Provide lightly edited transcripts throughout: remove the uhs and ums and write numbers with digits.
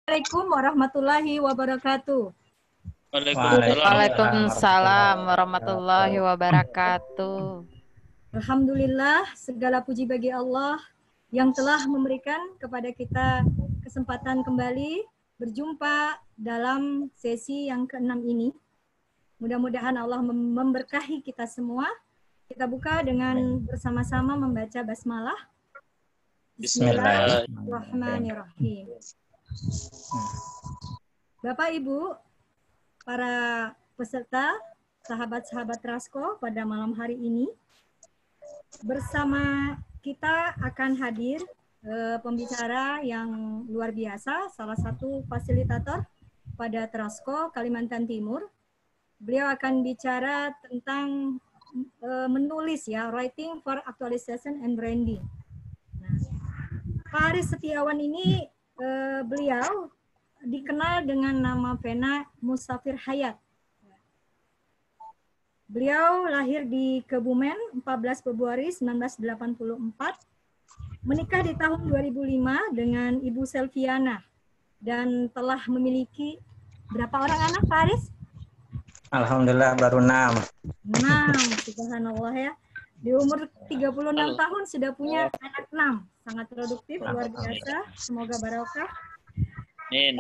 Assalamualaikum warahmatullahi wabarakatuh. Waalaikumsalam warahmatullahi wabarakatuh. Alhamdulillah, segala puji bagi Allah yang telah memberikan kepada kita kesempatan kembali berjumpa dalam sesi yang ke-6 ini. Mudah-mudahan Allah memberkahi kita semua. Kita buka dengan bersama-sama membaca basmalah. Bismillahirrahmanirrahim. Bapak, Ibu, para peserta, sahabat-sahabat Rasko pada malam hari ini, bersama kita akan hadir pembicara yang luar biasa, salah satu fasilitator pada Trasko Kalimantan Timur. Beliau akan bicara tentang menulis ya, writing for actualization and branding. Nah, Pak Aris Setiawan ini beliau dikenal dengan nama pena Musafir Hayat. Beliau lahir di Kebumen 14 Februari 1984, menikah di tahun 2005 dengan Ibu Selviana, dan telah memiliki berapa orang anak, Pak Aris? Alhamdulillah baru 6. 6, subhanallah ya. Di umur 36 tahun sudah punya anak 6. Sangat produktif, luar biasa. Semoga barokah.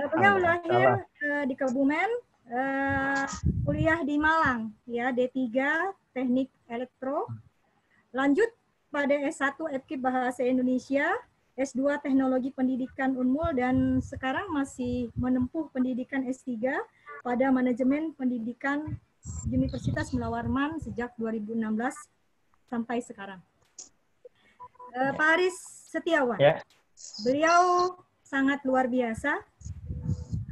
Beliau lahir di Kebumen, kuliah di Malang, ya, D3 Teknik Elektro, lanjut pada S1 FKIP Bahasa Indonesia, S2 Teknologi Pendidikan Unmul, dan sekarang masih menempuh pendidikan S3 pada Manajemen Pendidikan Universitas Mula Warman sejak 2016 sampai sekarang. Pak Aris Setiawan, ya. Beliau sangat luar biasa,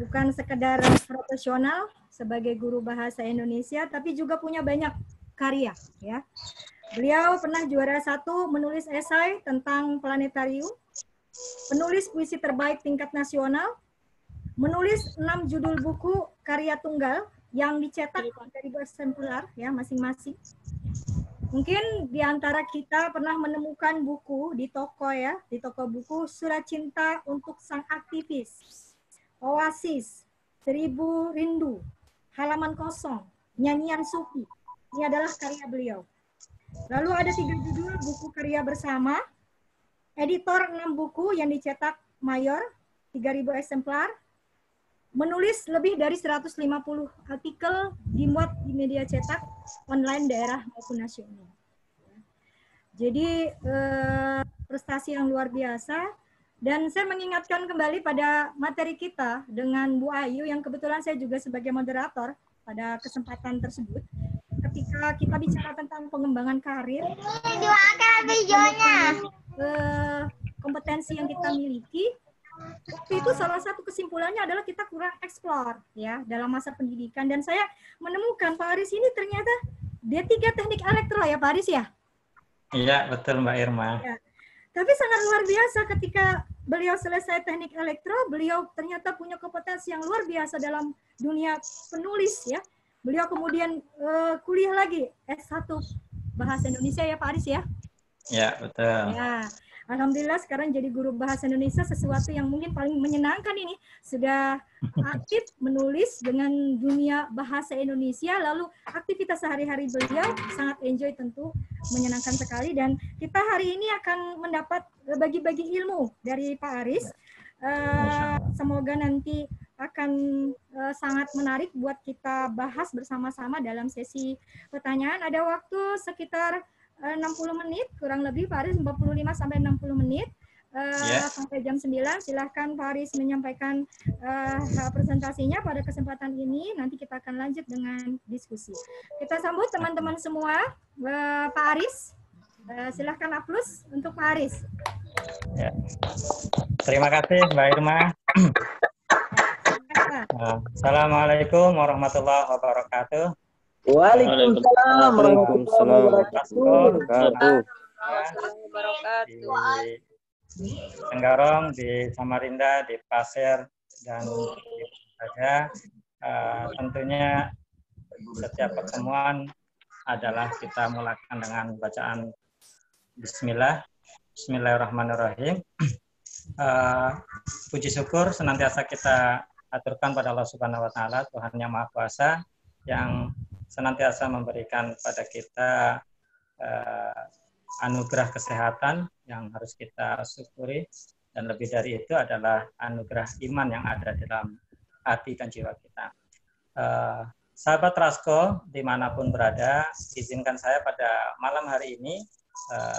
bukan sekedar profesional sebagai guru bahasa Indonesia, tapi juga punya banyak karya. Ya, beliau pernah juara 1 menulis esai tentang planetarium, penulis puisi terbaik tingkat nasional, menulis 6 judul buku karya tunggal yang dicetak dari eksemplar ya masing-masing. Mungkin di antara kita pernah menemukan buku di toko ya, di toko buku, Surat Cinta untuk Sang Aktivis, Oasis, 1000 Rindu, Halaman Kosong, Nyanyian Sufi. Ini adalah karya beliau. Lalu ada 3 judul buku karya bersama, editor 6 buku yang dicetak mayor, 3000 eksemplar, menulis lebih dari 150 artikel dimuat di media cetak, online daerah maupun nasional. Jadi prestasi yang luar biasa. Dan saya mengingatkan kembali pada materi kita dengan Bu Ayu, yang kebetulan saya juga sebagai moderator pada kesempatan tersebut. Ketika kita bicara tentang pengembangan karir, kompetensi yang kita miliki, waktu itu salah satu kesimpulannya adalah kita kurang eksplor ya dalam masa pendidikan. Dan saya menemukan Pak Aris ini ternyata D3 Teknik Elektro ya Pak Aris ya? Iya, betul Mbak Irma. Ya. Tapi sangat luar biasa ketika beliau selesai Teknik Elektro, beliau ternyata punya kompetensi yang luar biasa dalam dunia penulis ya. Beliau kemudian kuliah lagi S1 Bahasa Indonesia ya Pak Aris ya? Ya, betul. Ya. Alhamdulillah sekarang jadi guru bahasa Indonesia, sesuatu yang mungkin paling menyenangkan ini. Sudah aktif menulis dengan dunia bahasa Indonesia, lalu aktivitas sehari-hari beliau sangat enjoy, tentu menyenangkan sekali. Dan kita hari ini akan mendapat bagi-bagi ilmu dari Pak Aris. Semoga nanti akan sangat menarik buat kita bahas bersama-sama dalam sesi pertanyaan. Ada waktu sekitar 60 menit, kurang lebih Pak Aris, 45 sampai 60 menit sampai jam 9. Silahkan Pak Aris menyampaikan presentasinya pada kesempatan ini. Nanti kita akan lanjut dengan diskusi. Kita sambut teman-teman semua. Pak Aris, silahkan aplaus untuk Pak Aris. Ya. Terima kasih Mbak Irma. Assalamualaikum warahmatullahi wabarakatuh. Waalaikumsalam warahmatullahi wabarakatuh. Di Tenggarong, di Samarinda, di Pasir, dan di saja. Tentunya setiap pertemuan adalah kita mulakan dengan bacaan Bismillah, Bismillahirrahmanirrahim. Puji syukur senantiasa kita aturkan pada Allah Subhanahu wa taala, Tuhan yang Maha Kuasa yang senantiasa memberikan pada kita anugerah kesehatan yang harus kita syukuri, dan lebih dari itu adalah anugerah iman yang ada dalam hati dan jiwa kita. Sahabat Rasko dimanapun berada, izinkan saya pada malam hari ini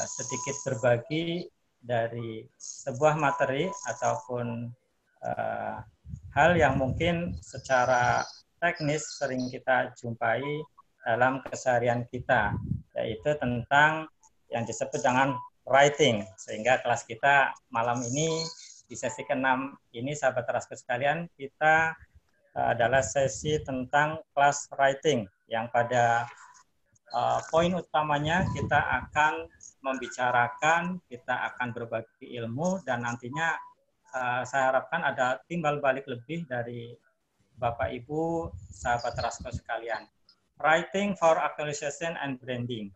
sedikit berbagi dari sebuah materi ataupun hal yang mungkin secara teknis sering kita jumpai dalam keseharian kita, yaitu tentang yang disebut dengan writing. Sehingga kelas kita malam ini di sesi ke-6 ini, sahabat Rasko sekalian, kita adalah sesi tentang class writing yang pada poin utamanya kita akan membicarakan, kita akan berbagi ilmu, dan nantinya saya harapkan ada timbal balik lebih dari Bapak Ibu sahabat Rasko sekalian. Writing for actualization and branding.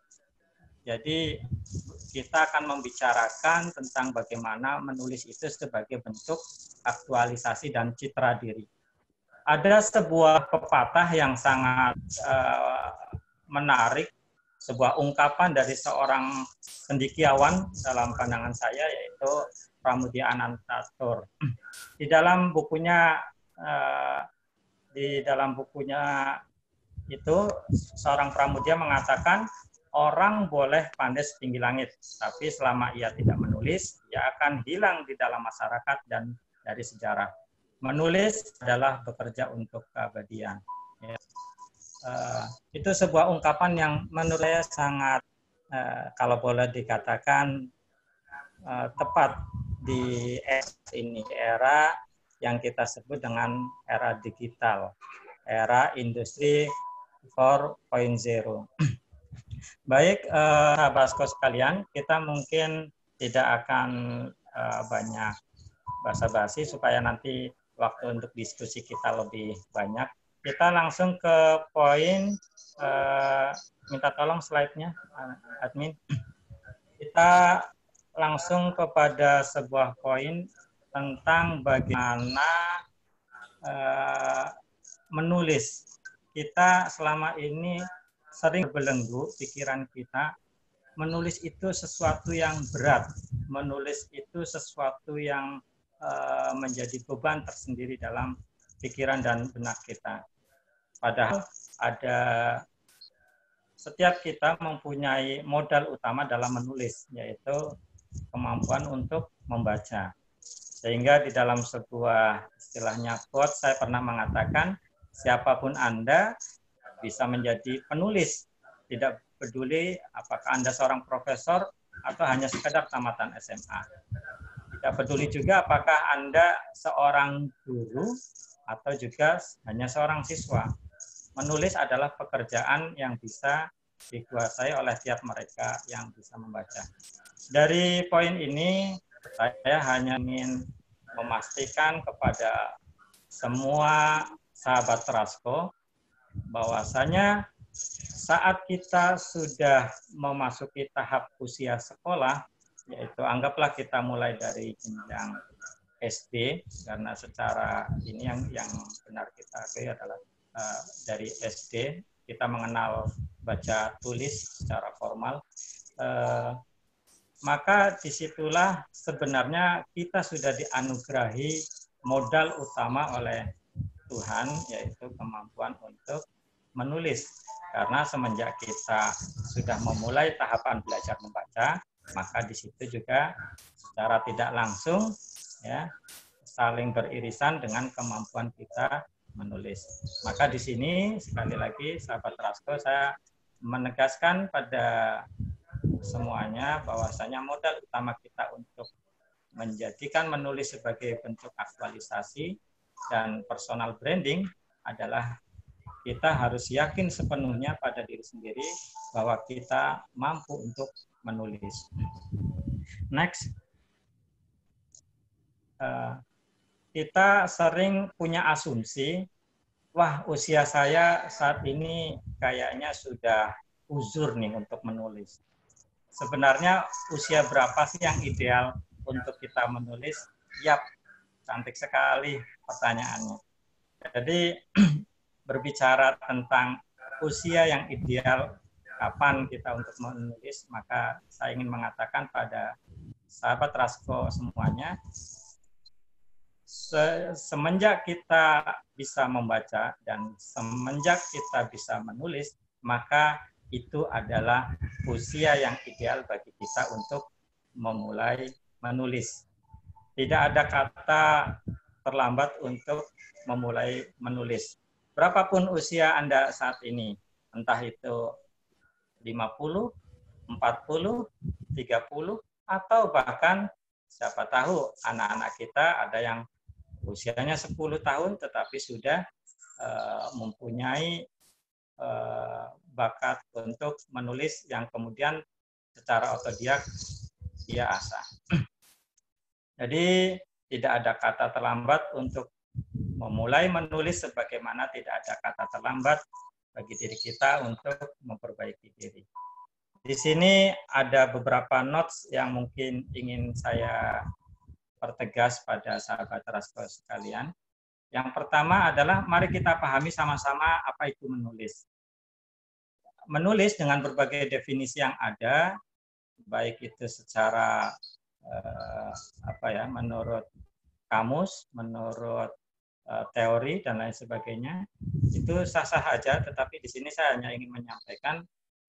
Jadi kita akan membicarakan tentang bagaimana menulis itu sebagai bentuk aktualisasi dan citra diri. Ada sebuah pepatah yang sangat menarik, sebuah ungkapan dari seorang cendekiawan dalam pandangan saya, yaitu Pramudia Anantatur. Di dalam bukunya itu seorang Pramudia mengatakan, orang boleh pandai setinggi langit, tapi selama ia tidak menulis, ia akan hilang di dalam masyarakat dan dari sejarah. Menulis adalah bekerja untuk keabadian. Ya. Itu sebuah ungkapan yang menurut saya sangat, kalau boleh dikatakan, tepat di era yang kita sebut dengan era digital, era industri 4.0. Baik, sahabat Rasko sekalian, kita mungkin tidak akan banyak basa-basi supaya nanti waktu untuk diskusi kita lebih banyak. Kita langsung ke poin, minta tolong slide-nya, admin. Kita langsung kepada sebuah poin tentang bagaimana menulis. Kita selama ini sering berbelenggu pikiran kita, menulis itu sesuatu yang berat, menulis itu sesuatu yang menjadi beban tersendiri dalam pikiran dan benak kita. Padahal setiap kita mempunyai modal utama dalam menulis, yaitu kemampuan untuk membaca. Sehingga di dalam sebuah istilahnya quote, saya pernah mengatakan, siapapun Anda bisa menjadi penulis, tidak peduli apakah Anda seorang profesor atau hanya sekedar tamatan SMA. Tidak peduli juga apakah Anda seorang guru atau juga hanya seorang siswa. Menulis adalah pekerjaan yang bisa dikuasai oleh tiap mereka yang bisa membaca. Dari poin ini, saya hanya ingin memastikan kepada semua sahabat Rasko bahwasanya saat kita sudah memasuki tahap usia sekolah, yaitu anggaplah kita mulai dari jenjang SD, karena secara ini yang benar kita akui adalah dari SD kita mengenal baca tulis secara formal, maka disitulah sebenarnya kita sudah dianugerahi modal utama oleh Tuhan, yaitu kemampuan untuk menulis. Karena semenjak kita sudah memulai tahapan belajar membaca, maka di situ juga secara tidak langsung ya saling beririsan dengan kemampuan kita menulis. Maka di sini sekali lagi sahabat Rasko, saya menegaskan pada semuanya bahwasanya modal utama kita untuk menjadikan menulis sebagai bentuk aktualisasi dan personal branding adalah kita harus yakin sepenuhnya pada diri sendiri bahwa kita mampu untuk menulis. Next. Kita sering punya asumsi, wah usia saya saat ini kayaknya sudah uzur nih untuk menulis. Sebenarnya usia berapa sih yang ideal untuk kita menulis? Yap, cantik sekali pertanyaannya. Jadi berbicara tentang usia yang ideal kapan kita untuk menulis, maka saya ingin mengatakan pada sahabat Rasko semuanya, semenjak kita bisa membaca dan semenjak kita bisa menulis, maka itu adalah usia yang ideal bagi kita untuk memulai menulis. Tidak ada kata terlambat untuk memulai menulis. Berapapun usia Anda saat ini, entah itu 50, 40, 30, atau bahkan siapa tahu anak-anak kita ada yang usianya 10 tahun tetapi sudah mempunyai bakat untuk menulis yang kemudian secara otodidak dia asah. Jadi tidak ada kata terlambat untuk memulai menulis, sebagaimana tidak ada kata terlambat bagi diri kita untuk memperbaiki diri. Di sini ada beberapa notes yang mungkin ingin saya pertegas pada sahabat Rasko sekalian. Yang pertama adalah mari kita pahami sama-sama apa itu menulis. Menulis dengan berbagai definisi yang ada, baik itu secara menurut kamus, menurut teori dan lain sebagainya, itu sah-sah aja. Tetapi di sini saya hanya ingin menyampaikan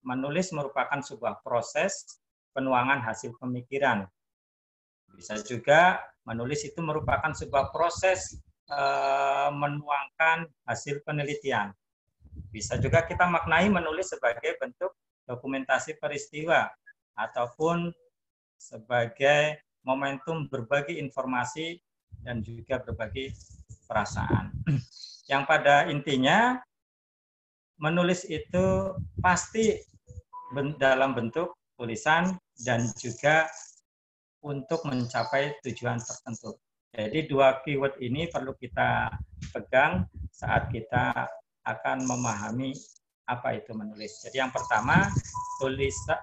menulis merupakan sebuah proses penuangan hasil pemikiran. Bisa juga menulis itu merupakan sebuah proses menuangkan hasil penelitian. Bisa juga kita maknai menulis sebagai bentuk dokumentasi peristiwa ataupun sebagai momentum berbagi informasi dan juga berbagi perasaan. Yang pada intinya menulis itu pasti dalam bentuk tulisan dan juga untuk mencapai tujuan tertentu. Jadi dua keyword ini perlu kita pegang saat kita akan memahami apa itu menulis. Jadi yang pertama,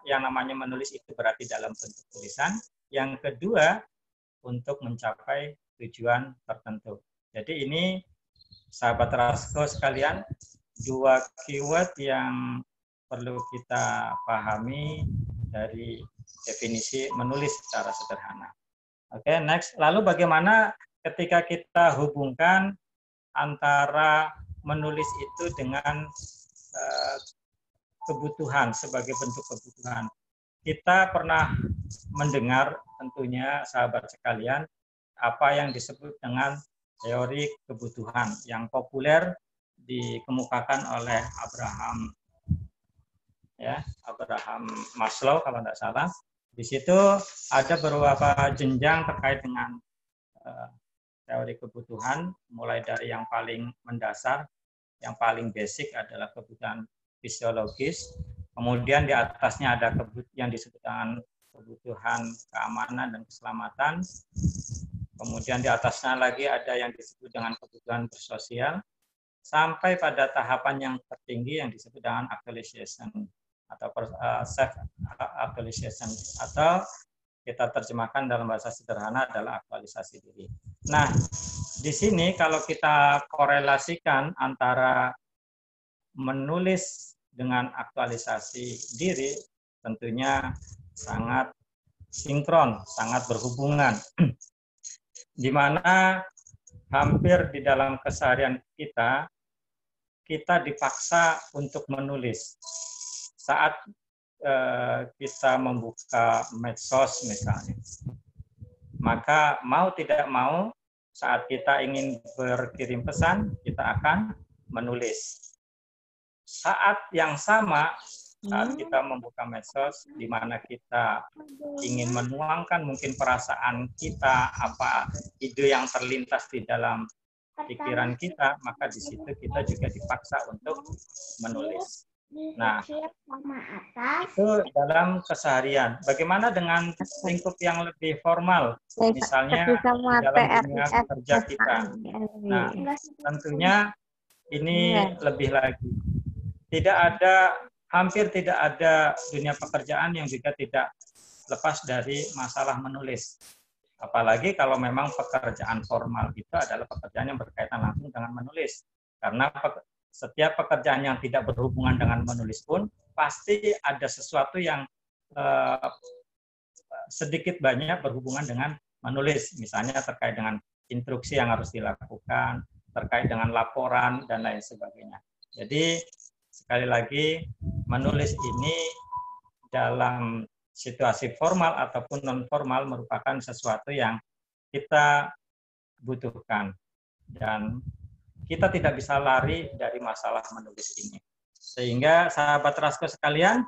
yang namanya menulis itu berarti dalam bentuk tulisan. Yang kedua, untuk mencapai tujuan tertentu. Jadi ini sahabat Rasko sekalian, dua keyword yang perlu kita pahami dari definisi menulis secara sederhana. Oke, next. Lalu bagaimana ketika kita hubungkan antara menulis itu dengan kebutuhan, sebagai bentuk kebutuhan. Kita pernah mendengar tentunya sahabat sekalian apa yang disebut dengan teori kebutuhan yang populer dikemukakan oleh Abraham Maslow kalau tidak salah. Di situ ada beberapa jenjang terkait dengan teori kebutuhan, mulai dari yang paling mendasar, yang paling basic adalah kebutuhan fisiologis. Kemudian di atasnya ada yang disebut dengan kebutuhan keamanan dan keselamatan. Kemudian di atasnya lagi ada yang disebut dengan kebutuhan bersosial. Sampai pada tahapan yang tertinggi yang disebut dengan actualization atau self-actualization, atau kita terjemahkan dalam bahasa sederhana adalah aktualisasi diri. Nah, di sini kalau kita korelasikan antara menulis dengan aktualisasi diri, tentunya sangat sinkron, sangat berhubungan. Di mana hampir di dalam keseharian kita dipaksa untuk menulis. Saat kita membuka medsos misalnya, maka mau tidak mau saat kita ingin berkirim pesan, kita akan menulis. Saat yang sama, saat kita membuka medsos, di mana kita ingin menuangkan mungkin perasaan kita, apa ide yang terlintas di dalam pikiran kita, maka di situ kita juga dipaksa untuk menulis. Nah, itu dalam keseharian. Bagaimana dengan lingkup yang lebih formal, misalnya dalam dunia kerja kita? Nah, tentunya ini lebih lagi. Hampir tidak ada dunia pekerjaan yang juga tidak lepas dari masalah menulis. Apalagi kalau memang pekerjaan formal itu adalah pekerjaan yang berkaitan langsung dengan menulis. Karena setiap pekerjaan yang tidak berhubungan dengan menulis pun pasti ada sesuatu yang sedikit banyak berhubungan dengan menulis. Misalnya terkait dengan instruksi yang harus dilakukan, terkait dengan laporan, dan lain sebagainya. Jadi sekali lagi, menulis ini dalam situasi formal ataupun non-formal merupakan sesuatu yang kita butuhkan. Dan kita tidak bisa lari dari masalah menulis ini. Sehingga sahabat Rasko sekalian,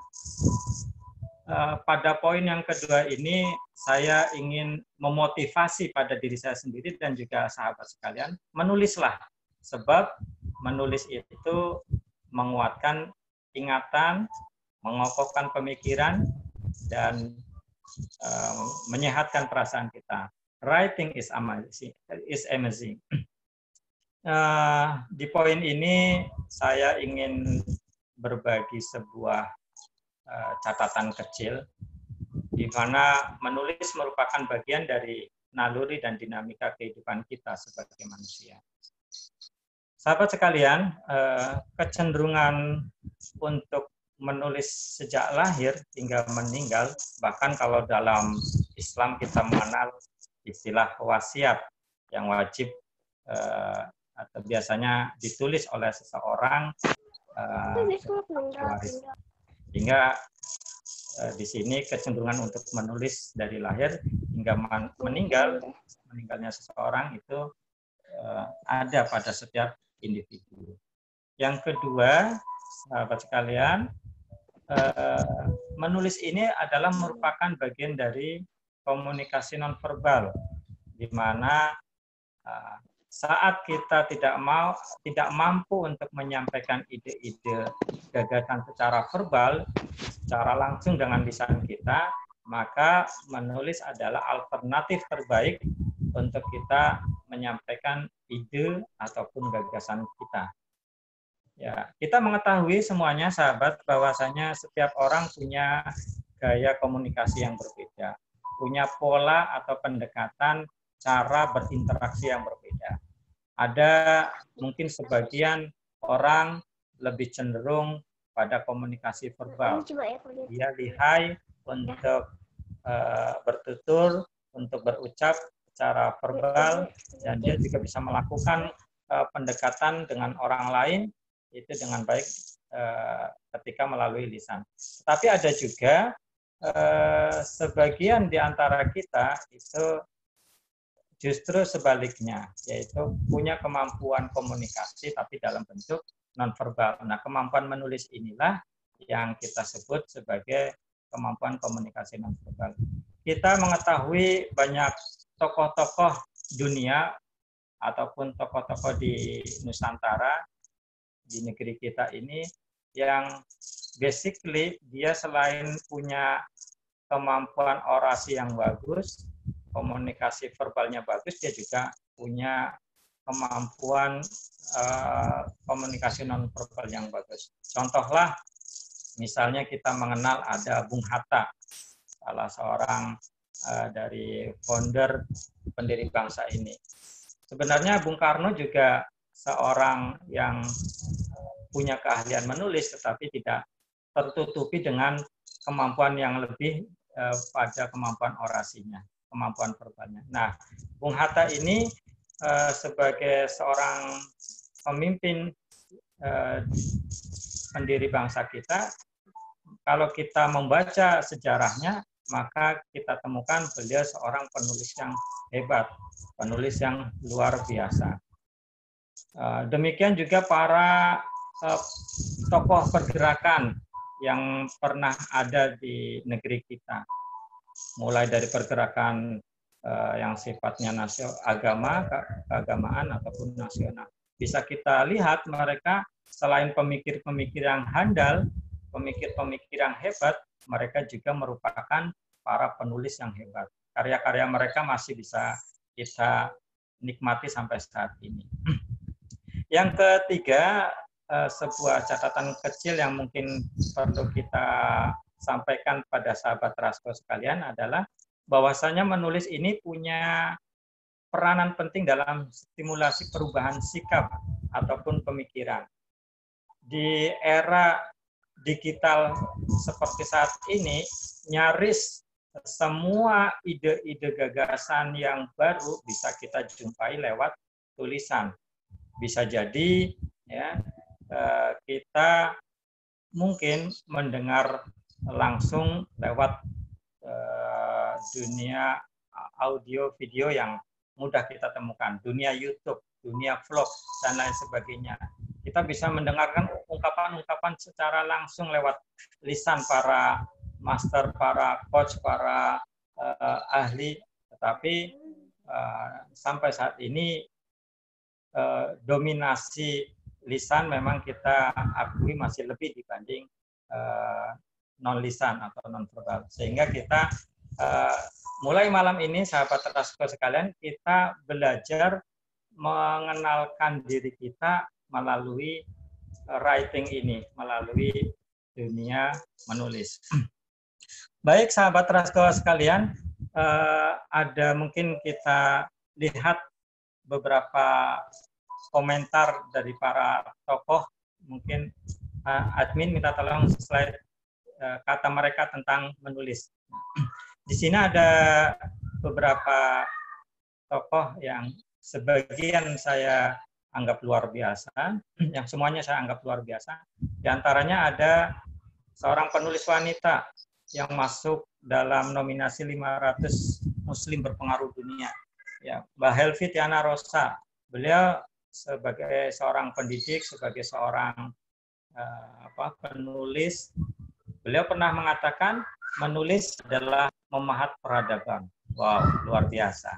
pada poin yang kedua ini saya ingin memotivasi pada diri saya sendiri dan juga sahabat sekalian, menulislah. Sebab menulis itu menguatkan ingatan, mengokohkan pemikiran, dan menyehatkan perasaan kita. Writing is amazing. Di poin ini saya ingin berbagi sebuah catatan kecil di mana menulis merupakan bagian dari naluri dan dinamika kehidupan kita sebagai manusia. Sahabat sekalian, kecenderungan untuk menulis sejak lahir hingga meninggal, bahkan kalau dalam Islam kita mengenal istilah wasiat yang wajib atau biasanya ditulis oleh seseorang waris. Hingga di sini kecenderungan untuk menulis dari lahir hingga meninggalnya seseorang itu ada pada setiap individu. Yang kedua, sahabat sekalian, menulis ini adalah merupakan bagian dari komunikasi nonverbal, di mana saat kita tidak mampu untuk menyampaikan ide-ide gagasan secara verbal, secara langsung dengan lisan kita, maka menulis adalah alternatif terbaik untuk kita menyampaikan ide ataupun gagasan kita. Ya, kita mengetahui semuanya, sahabat, bahwasanya setiap orang punya gaya komunikasi yang berbeda, punya pola atau pendekatan cara berinteraksi yang berbeda. Ada mungkin sebagian orang lebih cenderung pada komunikasi verbal. Dia lihai untuk bertutur, untuk berucap secara verbal, dan dia juga bisa melakukan pendekatan dengan orang lain itu dengan baik ketika melalui lisan. Tapi ada juga sebagian di antara kita itu justru sebaliknya, yaitu punya kemampuan komunikasi tapi dalam bentuk nonverbal. Nah, kemampuan menulis inilah yang kita sebut sebagai kemampuan komunikasi nonverbal. Kita mengetahui banyak tokoh-tokoh dunia ataupun tokoh-tokoh di Nusantara, di negeri kita ini, yang basically dia selain punya kemampuan orasi yang bagus, komunikasi verbalnya bagus, dia juga punya kemampuan komunikasi nonverbal yang bagus. Contohlah, misalnya kita mengenal ada Bung Hatta, salah seorang dari founder pendiri bangsa ini. Sebenarnya Bung Karno juga seorang yang punya keahlian menulis, tetapi tidak tertutupi dengan kemampuan yang lebih pada kemampuan orasinya, kemampuan verbalnya. Nah, Bung Hatta ini sebagai seorang pemimpin pendiri bangsa kita, kalau kita membaca sejarahnya, maka kita temukan beliau seorang penulis yang hebat, penulis yang luar biasa. Demikian juga para tokoh pergerakan yang pernah ada di negeri kita, mulai dari pergerakan yang sifatnya keagamaan ataupun nasional. Bisa kita lihat mereka selain pemikir-pemikir yang handal, pemikir-pemikir yang hebat, mereka juga merupakan para penulis yang hebat. Karya-karya mereka masih bisa kita nikmati sampai saat ini. Yang ketiga, sebuah catatan kecil yang mungkin perlu kita sampaikan pada sahabat Rasko sekalian adalah bahwasanya menulis ini punya peranan penting dalam stimulasi perubahan sikap ataupun pemikiran. Di era digital seperti saat ini, nyaris semua ide-ide gagasan yang baru bisa kita jumpai lewat tulisan. Bisa jadi ya kita mungkin mendengar langsung lewat dunia audio video yang mudah kita temukan, dunia YouTube, dunia vlog, dan lain sebagainya. Kita bisa mendengarkan ungkapan-ungkapan secara langsung lewat lisan para master, para coach, para ahli. Tetapi sampai saat ini dominasi lisan memang kita akui masih lebih dibanding non lisan atau non verbal. Sehingga kita mulai malam ini, sahabat Rasko sekalian, kita belajar mengenalkan diri kita melalui writing ini, melalui dunia menulis. Baik, sahabat Rasko sekalian, ada mungkin kita lihat beberapa komentar dari para tokoh. Mungkin admin minta tolong slide kata mereka tentang menulis. Di sini ada beberapa tokoh yang sebagian saya anggap luar biasa, yang semuanya saya anggap luar biasa. Di antaranya ada seorang penulis wanita yang masuk dalam nominasi 500 Muslim berpengaruh dunia. Ya, Mbak Helvi Tiana Rosa. Beliau sebagai seorang pendidik, sebagai seorang penulis, beliau pernah mengatakan menulis adalah memahat peradaban. Wow, luar biasa.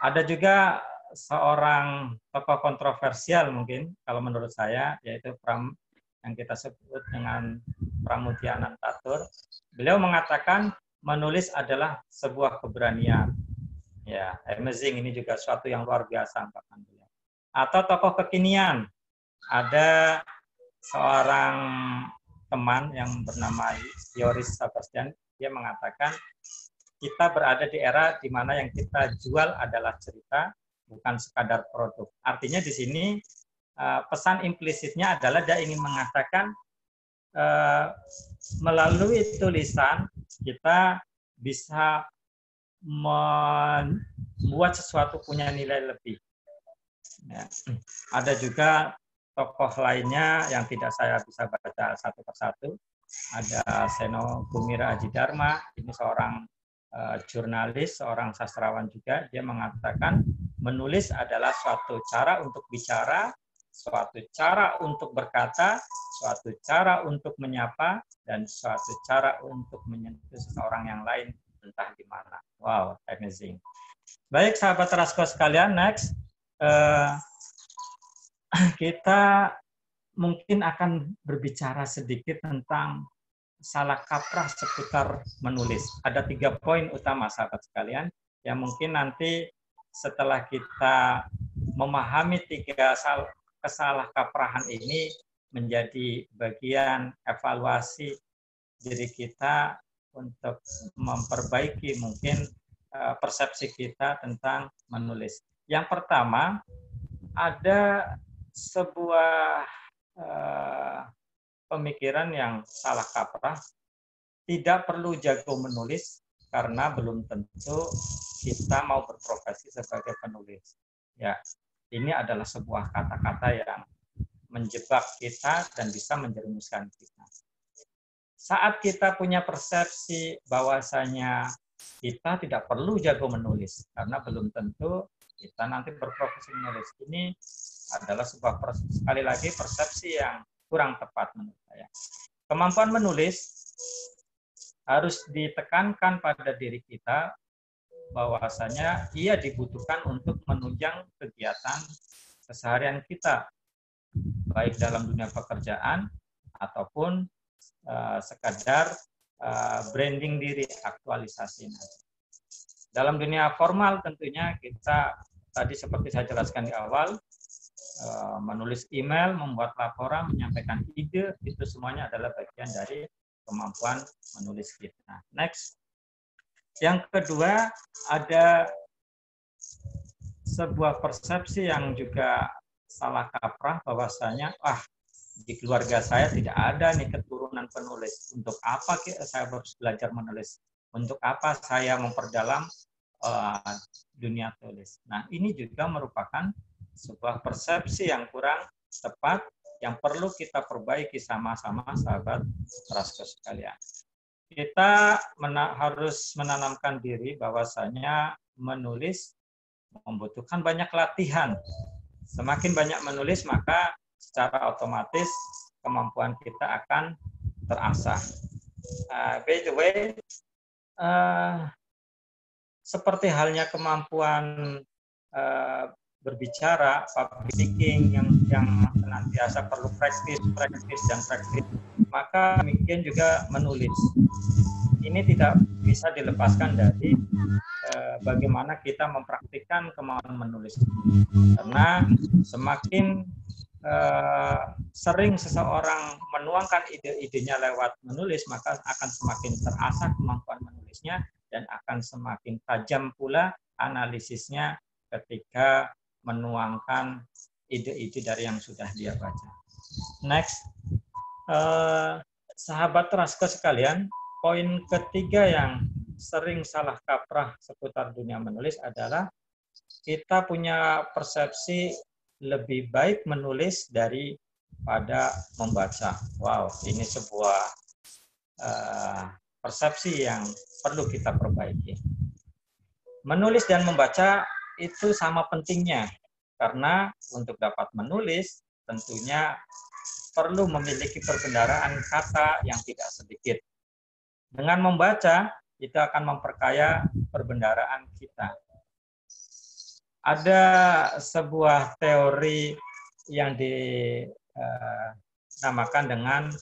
Ada juga seorang tokoh kontroversial mungkin, kalau menurut saya, yaitu yang kita sebut dengan Pramudia Anantatur. Beliau mengatakan menulis adalah sebuah keberanian. Ya, amazing, ini juga suatu yang luar biasa. Atau tokoh kekinian, ada seorang teman yang bernama Yoris Sebastian, dia mengatakan kita berada di era di mana yang kita jual adalah cerita, bukan sekadar produk. Artinya di sini pesan implisitnya adalah dia ingin mengatakan melalui tulisan kita bisa membuat sesuatu punya nilai lebih. Ya. Ada juga tokoh lainnya yang tidak saya bisa baca satu persatu. Ada Seno Gumira Aji Dharma, ini seorang jurnalis, seorang sastrawan juga. Dia mengatakan menulis adalah suatu cara untuk bicara, suatu cara untuk berkata, suatu cara untuk menyapa, dan suatu cara untuk menyentuh seseorang yang lain entah di mana. Wow, amazing. Baik, sahabat Rasko sekalian, next. Kita mungkin akan berbicara sedikit tentang salah kaprah seputar menulis. Ada 3 poin utama, sahabat sekalian, yang mungkin nanti setelah kita memahami 3 kesalahkaprahan ini menjadi bagian evaluasi diri kita untuk memperbaiki mungkin persepsi kita tentang menulis. Yang pertama, ada sebuah pemikiran yang salah kaprah, tidak perlu jago menulis karena belum tentu kita mau berprofesi sebagai penulis. Ya, ini adalah sebuah kata-kata yang menjebak kita dan bisa menjerumuskan kita. Saat kita punya persepsi bahwasanya kita tidak perlu jago menulis karena belum tentu kita nanti berprofesi menulis. Ini adalah sebuah sekali lagi persepsi yang kurang tepat menurut saya. Kemampuan menulis harus ditekankan pada diri kita bahwasanya ia dibutuhkan untuk menunjang kegiatan keseharian kita, baik dalam dunia pekerjaan ataupun sekadar branding diri, aktualisasi. Dalam dunia formal tentunya kita tadi seperti saya jelaskan di awal, menulis email, membuat laporan, menyampaikan ide, itu semuanya adalah bagian dari kemampuan menulis kita. Next. Yang kedua, ada sebuah persepsi yang juga salah kaprah bahwasanya di keluarga saya tidak ada nih keturunan penulis. Untuk apa saya harus belajar menulis? Untuk apa saya memperdalam dunia tulis? Nah, ini juga merupakan sebuah persepsi yang kurang tepat yang perlu kita perbaiki sama-sama sahabat Rasko sekalian. Kita harus menanamkan diri bahwasanya menulis membutuhkan banyak latihan. Semakin banyak menulis, maka secara otomatis kemampuan kita akan terasah. By the way, seperti halnya kemampuan berbicara, public speaking yang senantiasa perlu praktis, maka demikian juga menulis. Ini tidak bisa dilepaskan dari bagaimana kita mempraktikkan kemampuan menulis. Karena semakin sering seseorang menuangkan ide-idenya lewat menulis, maka akan semakin terasah kemampuan menulisnya dan akan semakin tajam pula analisisnya ketika menuangkan ide-ide dari yang sudah dia baca. Next, sahabat Rasko sekalian, poin ketiga yang sering salah kaprah seputar dunia menulis adalah kita punya persepsi lebih baik menulis daripada membaca. Wow, ini sebuah persepsi yang perlu kita perbaiki. Menulis dan membaca itu sama pentingnya, karena untuk dapat menulis tentunya perlu memiliki perbendaharaan kata yang tidak sedikit. Dengan membaca, itu akan memperkaya perbendaharaan kita. Ada sebuah teori yang dinamakan dengan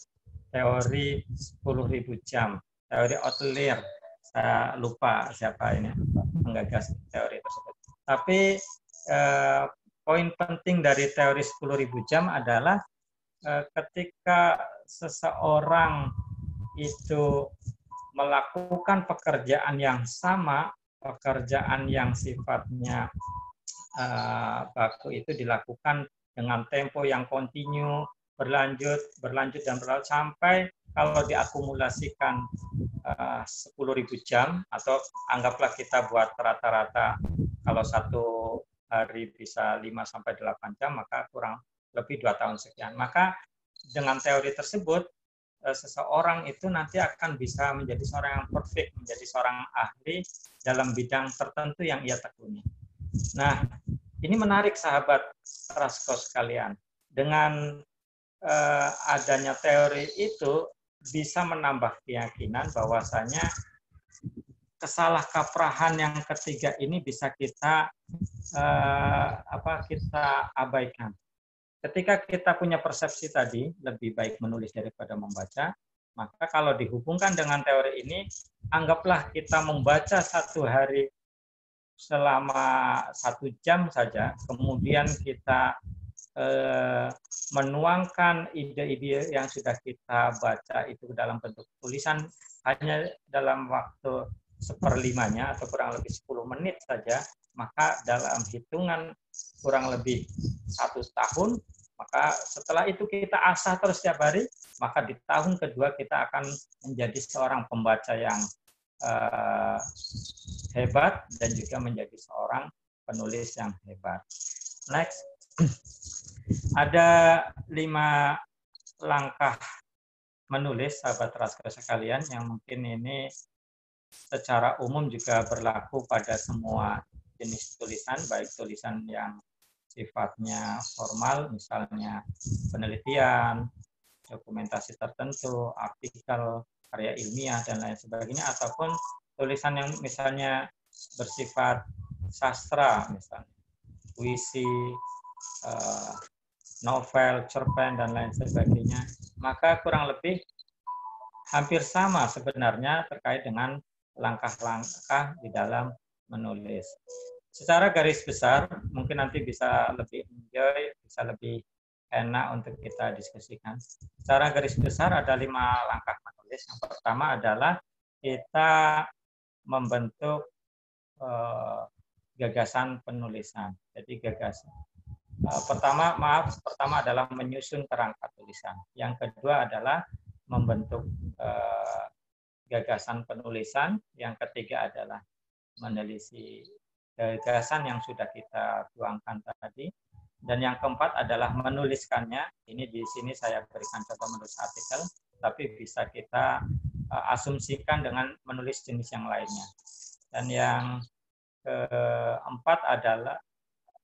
teori 10.000 jam, teori Outlier. Saya lupa siapa ini menggagas teori tersebut. Tapi poin penting dari teori 10.000 jam adalah ketika seseorang itu melakukan pekerjaan yang sama, pekerjaan yang sifatnya baku itu dilakukan dengan tempo yang kontinu, berlanjut dan berlanjut sampai kalau diakumulasikan 10.000 jam, atau anggaplah kita buat rata-rata kalau satu hari bisa 5-8 jam, maka kurang lebih 2 tahun sekian. Maka dengan teori tersebut, seseorang itu nanti akan bisa menjadi seorang yang perfect, menjadi seorang ahli dalam bidang tertentu yang ia tekuni. Nah, ini menarik sahabat Rasko sekalian. Dengan adanya teori itu bisa menambah keyakinan bahwasanya kesalahkaprahan yang ketiga ini bisa kita abaikan. Ketika kita punya persepsi tadi lebih baik menulis daripada membaca, maka kalau dihubungkan dengan teori ini, anggaplah kita membaca satu hari selama 1 jam saja, kemudian kita menuangkan ide-ide yang sudah kita baca itu dalam bentuk tulisan hanya dalam waktu 1/5-nya atau kurang lebih 10 menit saja, maka dalam hitungan kurang lebih 1 tahun, maka setelah itu kita asah terus setiap hari, maka di tahun kedua kita akan menjadi seorang pembaca yang hebat dan juga menjadi seorang penulis yang hebat. Next. Ada 5 langkah menulis, sahabat Rasko sekalian, yang mungkin ini secara umum juga berlaku pada semua jenis tulisan, baik tulisan yang sifatnya formal, misalnya penelitian, dokumentasi tertentu, artikel, karya ilmiah, dan lain sebagainya, ataupun tulisan yang misalnya bersifat sastra, misalnya puisi, novel, cerpen, dan lain sebagainya, maka kurang lebih hampir sama sebenarnya terkait dengan langkah-langkah di dalam menulis. Secara garis besar, mungkin nanti bisa lebih enjoy, bisa lebih enak untuk kita diskusikan. Secara garis besar ada 5 langkah menulis. Yang pertama adalah kita membentuk gagasan penulisan. Jadi gagasan. Pertama adalah menyusun kerangka tulisan. Yang kedua adalah membentuk gagasan penulisan. Yang ketiga adalah meneliti gagasan yang sudah kita tuangkan tadi. Dan yang keempat adalah menuliskannya. Ini di sini saya berikan contoh menulis artikel, tapi bisa kita asumsikan dengan menulis jenis yang lainnya. Dan yang keempat adalah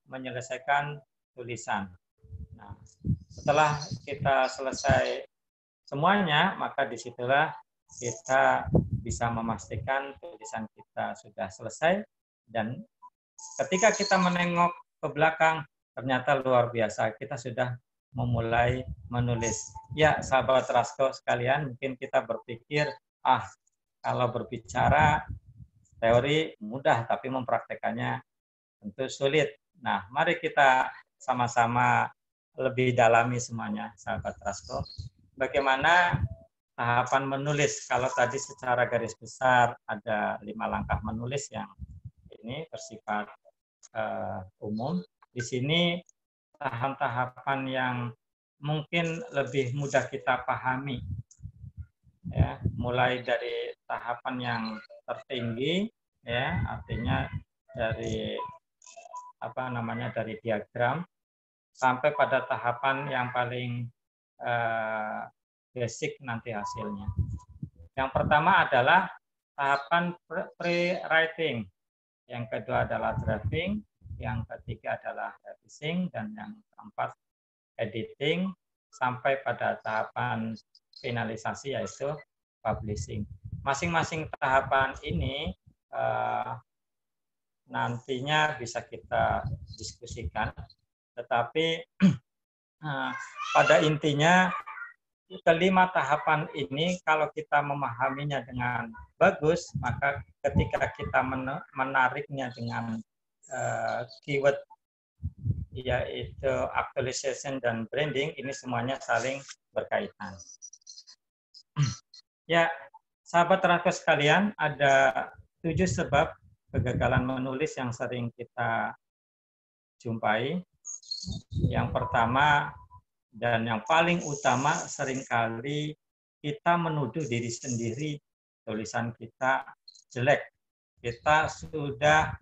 menyelesaikan tulisan. Nah, setelah kita selesai semuanya, maka disitulah kita bisa memastikan tulisan kita sudah selesai. Dan ketika kita menengok ke belakang, ternyata luar biasa, kita sudah memulai menulis. Ya, sahabat Rasko sekalian, mungkin kita berpikir, kalau berbicara teori mudah, tapi mempraktekannya tentu sulit. Nah, mari kita sama-sama lebih dalami semuanya, sahabat Rasko. Bagaimana tahapan menulis? Kalau tadi secara garis besar ada 5 langkah menulis yang ini bersifat umum. Di sini tahapan yang mungkin lebih mudah kita pahami, ya, mulai dari tahapan yang tertinggi, ya, artinya dari dari diagram sampai pada tahapan yang paling basic nanti hasilnya. Yang pertama adalah tahapan pre-writing, yang kedua adalah drafting, yang ketiga adalah revising, dan yang keempat editing, sampai pada tahapan finalisasi yaitu publishing. Masing-masing tahapan ini nantinya bisa kita diskusikan, tetapi pada intinya kelima tahapan ini kalau kita memahaminya dengan bagus, maka ketika kita menariknya dengan keyword yaitu actualization dan branding, ini semuanya saling berkaitan. Ya, sahabat Rasko sekalian, ada 7 sebab kegagalan menulis yang sering kita jumpai. Yang pertama dan yang paling utama, seringkali kita menuduh diri sendiri tulisan kita jelek. Kita sudah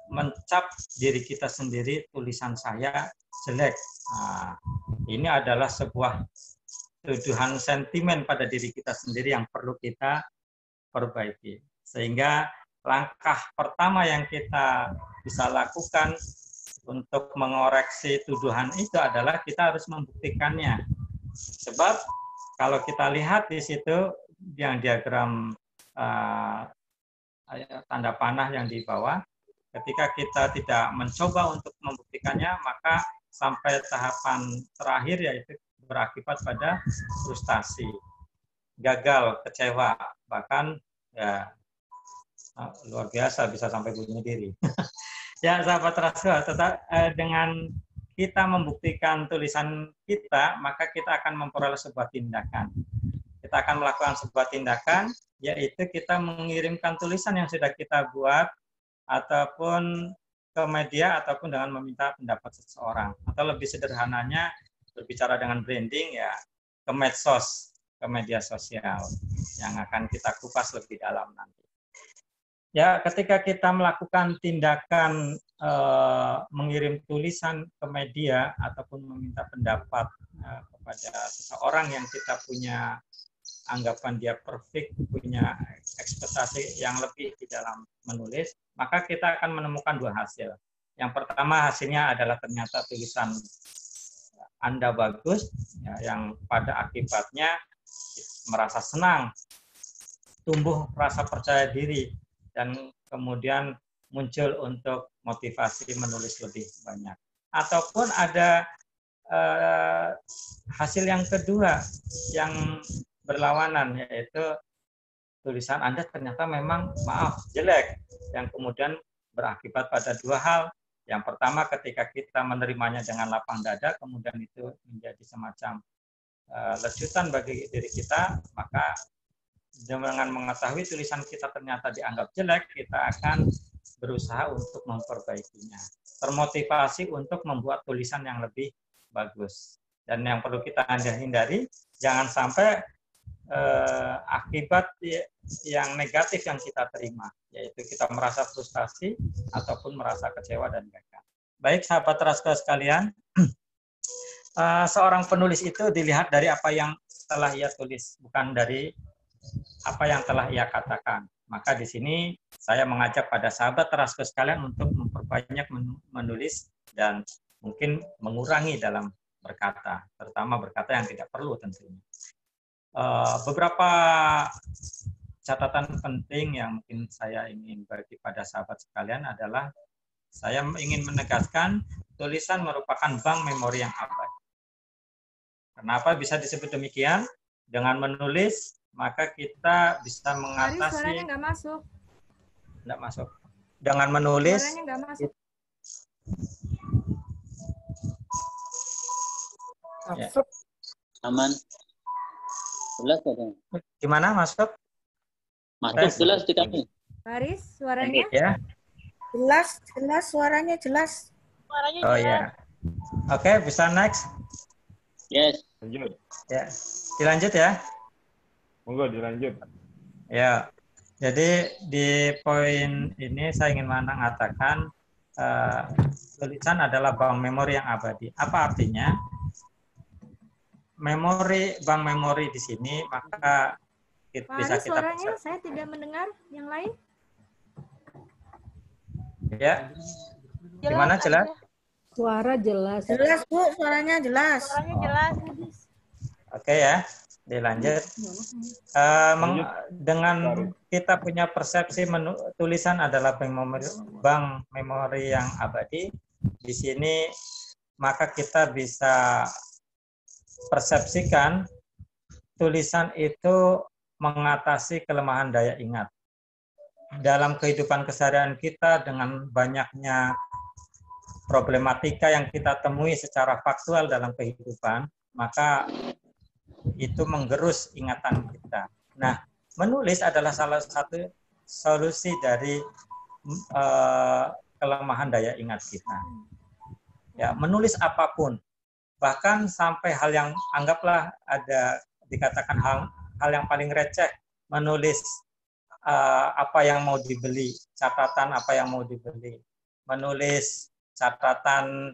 mencap diri kita sendiri, tulisan saya jelek. Nah, ini adalah sebuah tuduhan sentimen pada diri kita sendiri yang perlu kita perbaiki. Sehingga langkah pertama yang kita bisa lakukan untuk mengoreksi tuduhan itu adalah kita harus membuktikannya. Sebab kalau kita lihat di situ yang diagram tanda panah yang di bawah, ketika kita tidak mencoba untuk membuktikannya, maka sampai tahapan terakhir yaitu berakibat pada frustasi, gagal, kecewa, bahkan ya luar biasa bisa sampai bunuh diri. Ya, sahabat Rasko, dengan kita membuktikan tulisan kita, maka kita akan memperoleh sebuah tindakan. Kita akan melakukan sebuah tindakan, yaitu kita mengirimkan tulisan yang sudah kita buat ataupun ke media ataupun dengan meminta pendapat seseorang. Atau lebih sederhananya berbicara dengan branding, ya ke medsos, ke media sosial yang akan kita kupas lebih dalam nanti. Ya, ketika kita melakukan tindakan mengirim tulisan ke media ataupun meminta pendapat kepada seseorang yang kita punya anggapan dia perfect, punya ekspektasi yang lebih di dalam menulis, maka kita akan menemukan 2 hasil. Yang pertama, hasilnya adalah ternyata tulisan Anda bagus, ya, yang pada akibatnya merasa senang, tumbuh rasa percaya diri, dan kemudian muncul untuk motivasi menulis lebih banyak. Ataupun ada hasil yang kedua yang berlawanan, yaitu tulisan Anda ternyata memang jelek, yang kemudian berakibat pada 2 hal. Yang pertama, ketika kita menerimanya dengan lapang dada, kemudian itu menjadi semacam lecutan bagi diri kita, maka dengan mengetahui tulisan kita ternyata dianggap jelek, kita akan berusaha untuk memperbaikinya. Termotivasi untuk membuat tulisan yang lebih bagus. Dan yang perlu kita hindari, jangan sampai akibat yang negatif yang kita terima, yaitu kita merasa frustasi ataupun merasa kecewa dan gagal. Baik, sahabat Rasko sekalian, seorang penulis itu dilihat dari apa yang telah ia tulis, bukan dari apa yang telah ia katakan. Maka di sini saya mengajak pada sahabat Rasko sekalian untuk memperbanyak menulis dan mungkin mengurangi dalam berkata, terutama berkata yang tidak perlu tentunya. Beberapa catatan penting yang mungkin saya ingin bagi pada sahabat sekalian adalah saya ingin menegaskan tulisan merupakan bank memori yang abadi. Kenapa bisa disebut demikian? Dengan menulis, maka kita bisa mengatasi... Suaranya nggak masuk. Nggak masuk. Dengan menulis... Suaranya nggak masuk. Ya. Aman. Jelas ya? Gimana masuk? Masuk jelas di kami. Faris, suaranya? Ya. Jelas suaranya jelas. Oh ya. Oke, bisa next. Yes. Lanjut. Ya, dilanjut ya. Monggo dilanjut. Ya, jadi di poin ini saya ingin mengatakan tulisan adalah bank memori yang abadi. Apa artinya? Bank memori di sini, maka bisa kita suaranya saya tidak mendengar yang lain. Ya, gimana jelas? Suara jelas. Jelas Bu, suaranya jelas. Suaranya jelas. Oke ya, dilanjut. Dengan kita punya persepsi tulisan adalah bank memori yang abadi, di sini maka kita bisa persepsikan tulisan itu mengatasi kelemahan daya ingat. Dalam kehidupan keseharian kita dengan banyaknya problematika yang kita temui secara faktual dalam kehidupan, maka itu menggerus ingatan kita. Nah, menulis adalah salah satu solusi dari kelemahan daya ingat kita. Ya, menulis apapun, bahkan sampai hal yang anggaplah ada dikatakan hal yang paling receh, menulis apa yang mau dibeli, catatan apa yang mau dibeli, menulis catatan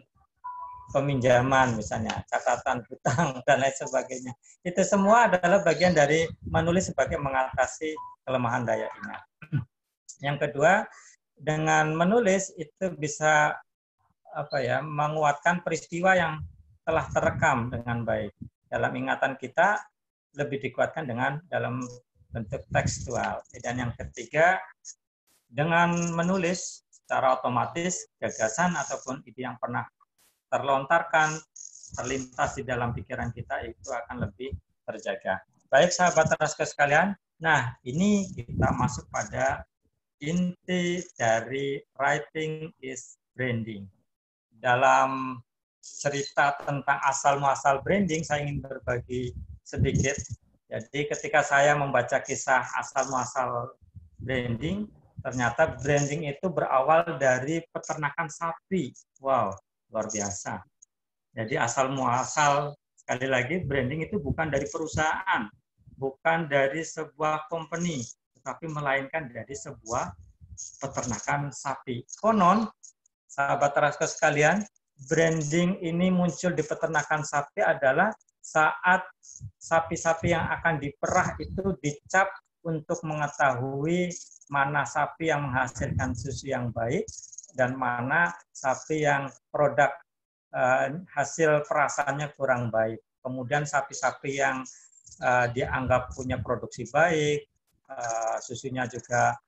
peminjaman misalnya, catatan hutang dan lain sebagainya. Itu semua adalah bagian dari menulis sebagai mengatasi kelemahan daya ingat. Yang kedua, dengan menulis itu bisa menguatkan peristiwa yang telah terekam dengan baik dalam ingatan kita, lebih dikuatkan dengan dalam bentuk tekstual. Dan yang ketiga, dengan menulis secara otomatis gagasan ataupun ide yang pernah terlontarkan, terlintas di dalam pikiran kita itu akan lebih terjaga. Baik sahabat Rasko sekalian, nah ini kita masuk pada inti dari writing is branding. Dalam cerita tentang asal-muasal branding, saya ingin berbagi sedikit. Jadi ketika saya membaca kisah asal-muasal branding, ternyata branding itu berawal dari peternakan sapi. Wow, luar biasa. Jadi asal-muasal, sekali lagi, branding itu bukan dari perusahaan, bukan dari sebuah company, tetapi melainkan dari sebuah peternakan sapi. Konon, sahabat Rasko sekalian, branding ini muncul di peternakan sapi adalah saat sapi-sapi yang akan diperah itu dicap untuk mengetahui mana sapi yang menghasilkan susu yang baik dan mana sapi yang produk hasil perasannya kurang baik. Kemudian sapi-sapi yang dianggap punya produksi baik, susunya juga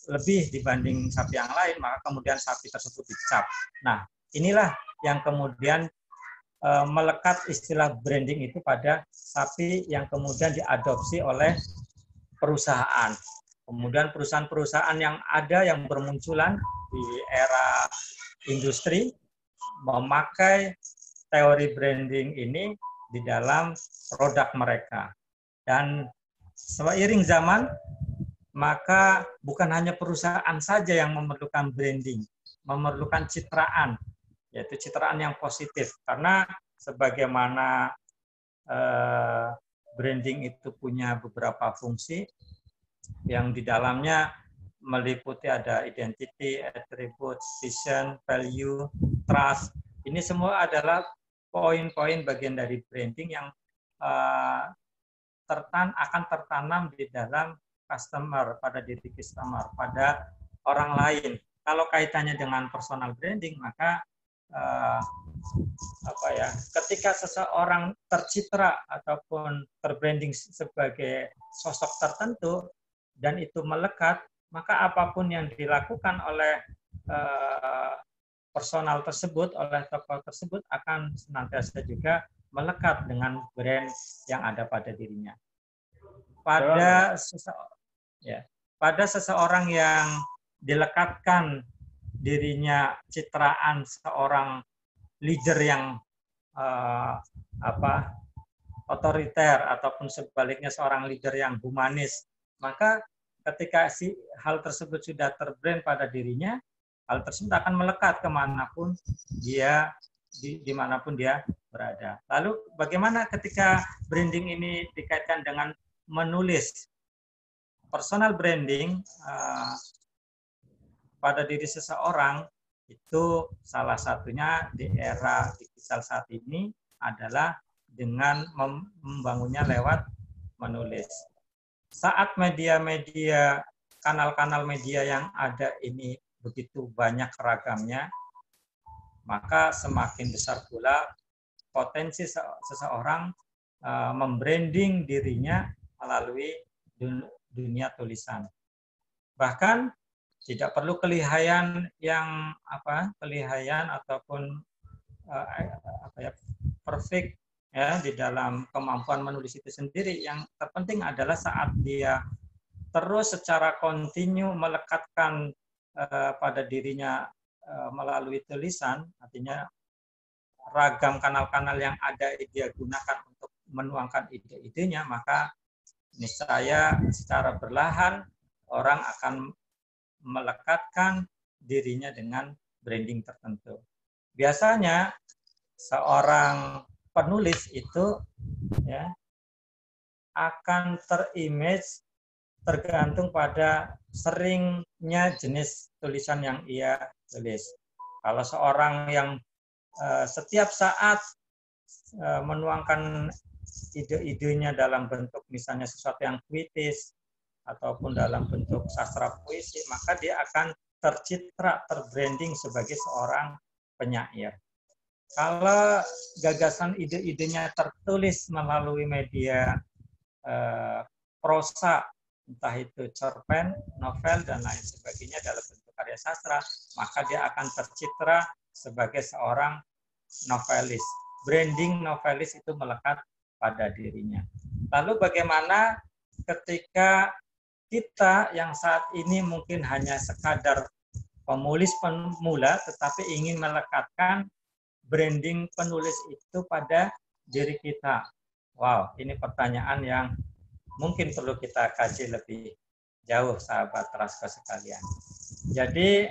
lebih dibanding sapi yang lain, maka kemudian sapi tersebut dicap. Nah, inilah yang kemudian melekat istilah branding itu pada sapi yang kemudian diadopsi oleh perusahaan. Kemudian perusahaan-perusahaan yang ada yang bermunculan di era industri memakai teori branding ini di dalam produk mereka. Dan seiring zaman, maka bukan hanya perusahaan saja yang memerlukan branding, memerlukan citraan, yaitu citraan yang positif. Karena sebagaimana branding itu punya beberapa fungsi yang di dalamnya meliputi ada identity, attribute, vision, value, trust. Ini semua adalah poin-poin bagian dari branding yang akan tertanam di dalam customer, pada diri customer, pada orang lain. Kalau kaitannya dengan personal branding, maka ketika seseorang tercitra ataupun terbranding sebagai sosok tertentu dan itu melekat, maka apapun yang dilakukan oleh personal tersebut, oleh tokoh tersebut akan senantiasa juga melekat dengan brand yang ada pada dirinya. Pada seseorang yang dilekatkan dirinya citraan seorang leader yang otoriter ataupun sebaliknya seorang leader yang humanis, maka ketika hal tersebut sudah terbrand pada dirinya, hal tersebut akan melekat kemanapun dia, dimanapun dia berada. Lalu bagaimana ketika branding ini dikaitkan dengan menulis? Personal branding pada diri seseorang itu salah satunya di era digital saat ini adalah dengan membangunnya lewat menulis. Saat media-media, kanal-kanal media yang ada ini begitu banyak ragamnya, maka semakin besar pula potensi seseorang membranding dirinya melalui dunia tulisan. Bahkan tidak perlu kelihayan yang kelihayan ataupun perfect ya di dalam kemampuan menulis itu sendiri. Yang terpenting adalah saat dia terus secara kontinu melekatkan pada dirinya melalui tulisan, artinya ragam kanal-kanal yang ada dia gunakan untuk menuangkan ide-idenya, maka niscaya secara perlahan orang akan melekatkan dirinya dengan branding tertentu. Biasanya seorang penulis itu ya akan terimage tergantung pada seringnya jenis tulisan yang ia tulis. Kalau seorang yang setiap saat menuangkan ide-idenya dalam bentuk misalnya sesuatu yang puitis ataupun dalam bentuk sastra puisi, maka dia akan tercitra, terbranding sebagai seorang penyair. Kalau gagasan ide-idenya tertulis melalui media prosa, entah itu cerpen, novel, dan lain sebagainya dalam bentuk karya sastra, maka dia akan tercitra sebagai seorang novelis. Branding novelis itu melekat pada dirinya. Lalu bagaimana ketika kita yang saat ini mungkin hanya sekadar penulis pemula, tetapi ingin melekatkan branding penulis itu pada diri kita? Wow, ini pertanyaan yang mungkin perlu kita kaji lebih jauh, sahabat Rasko sekalian. Jadi,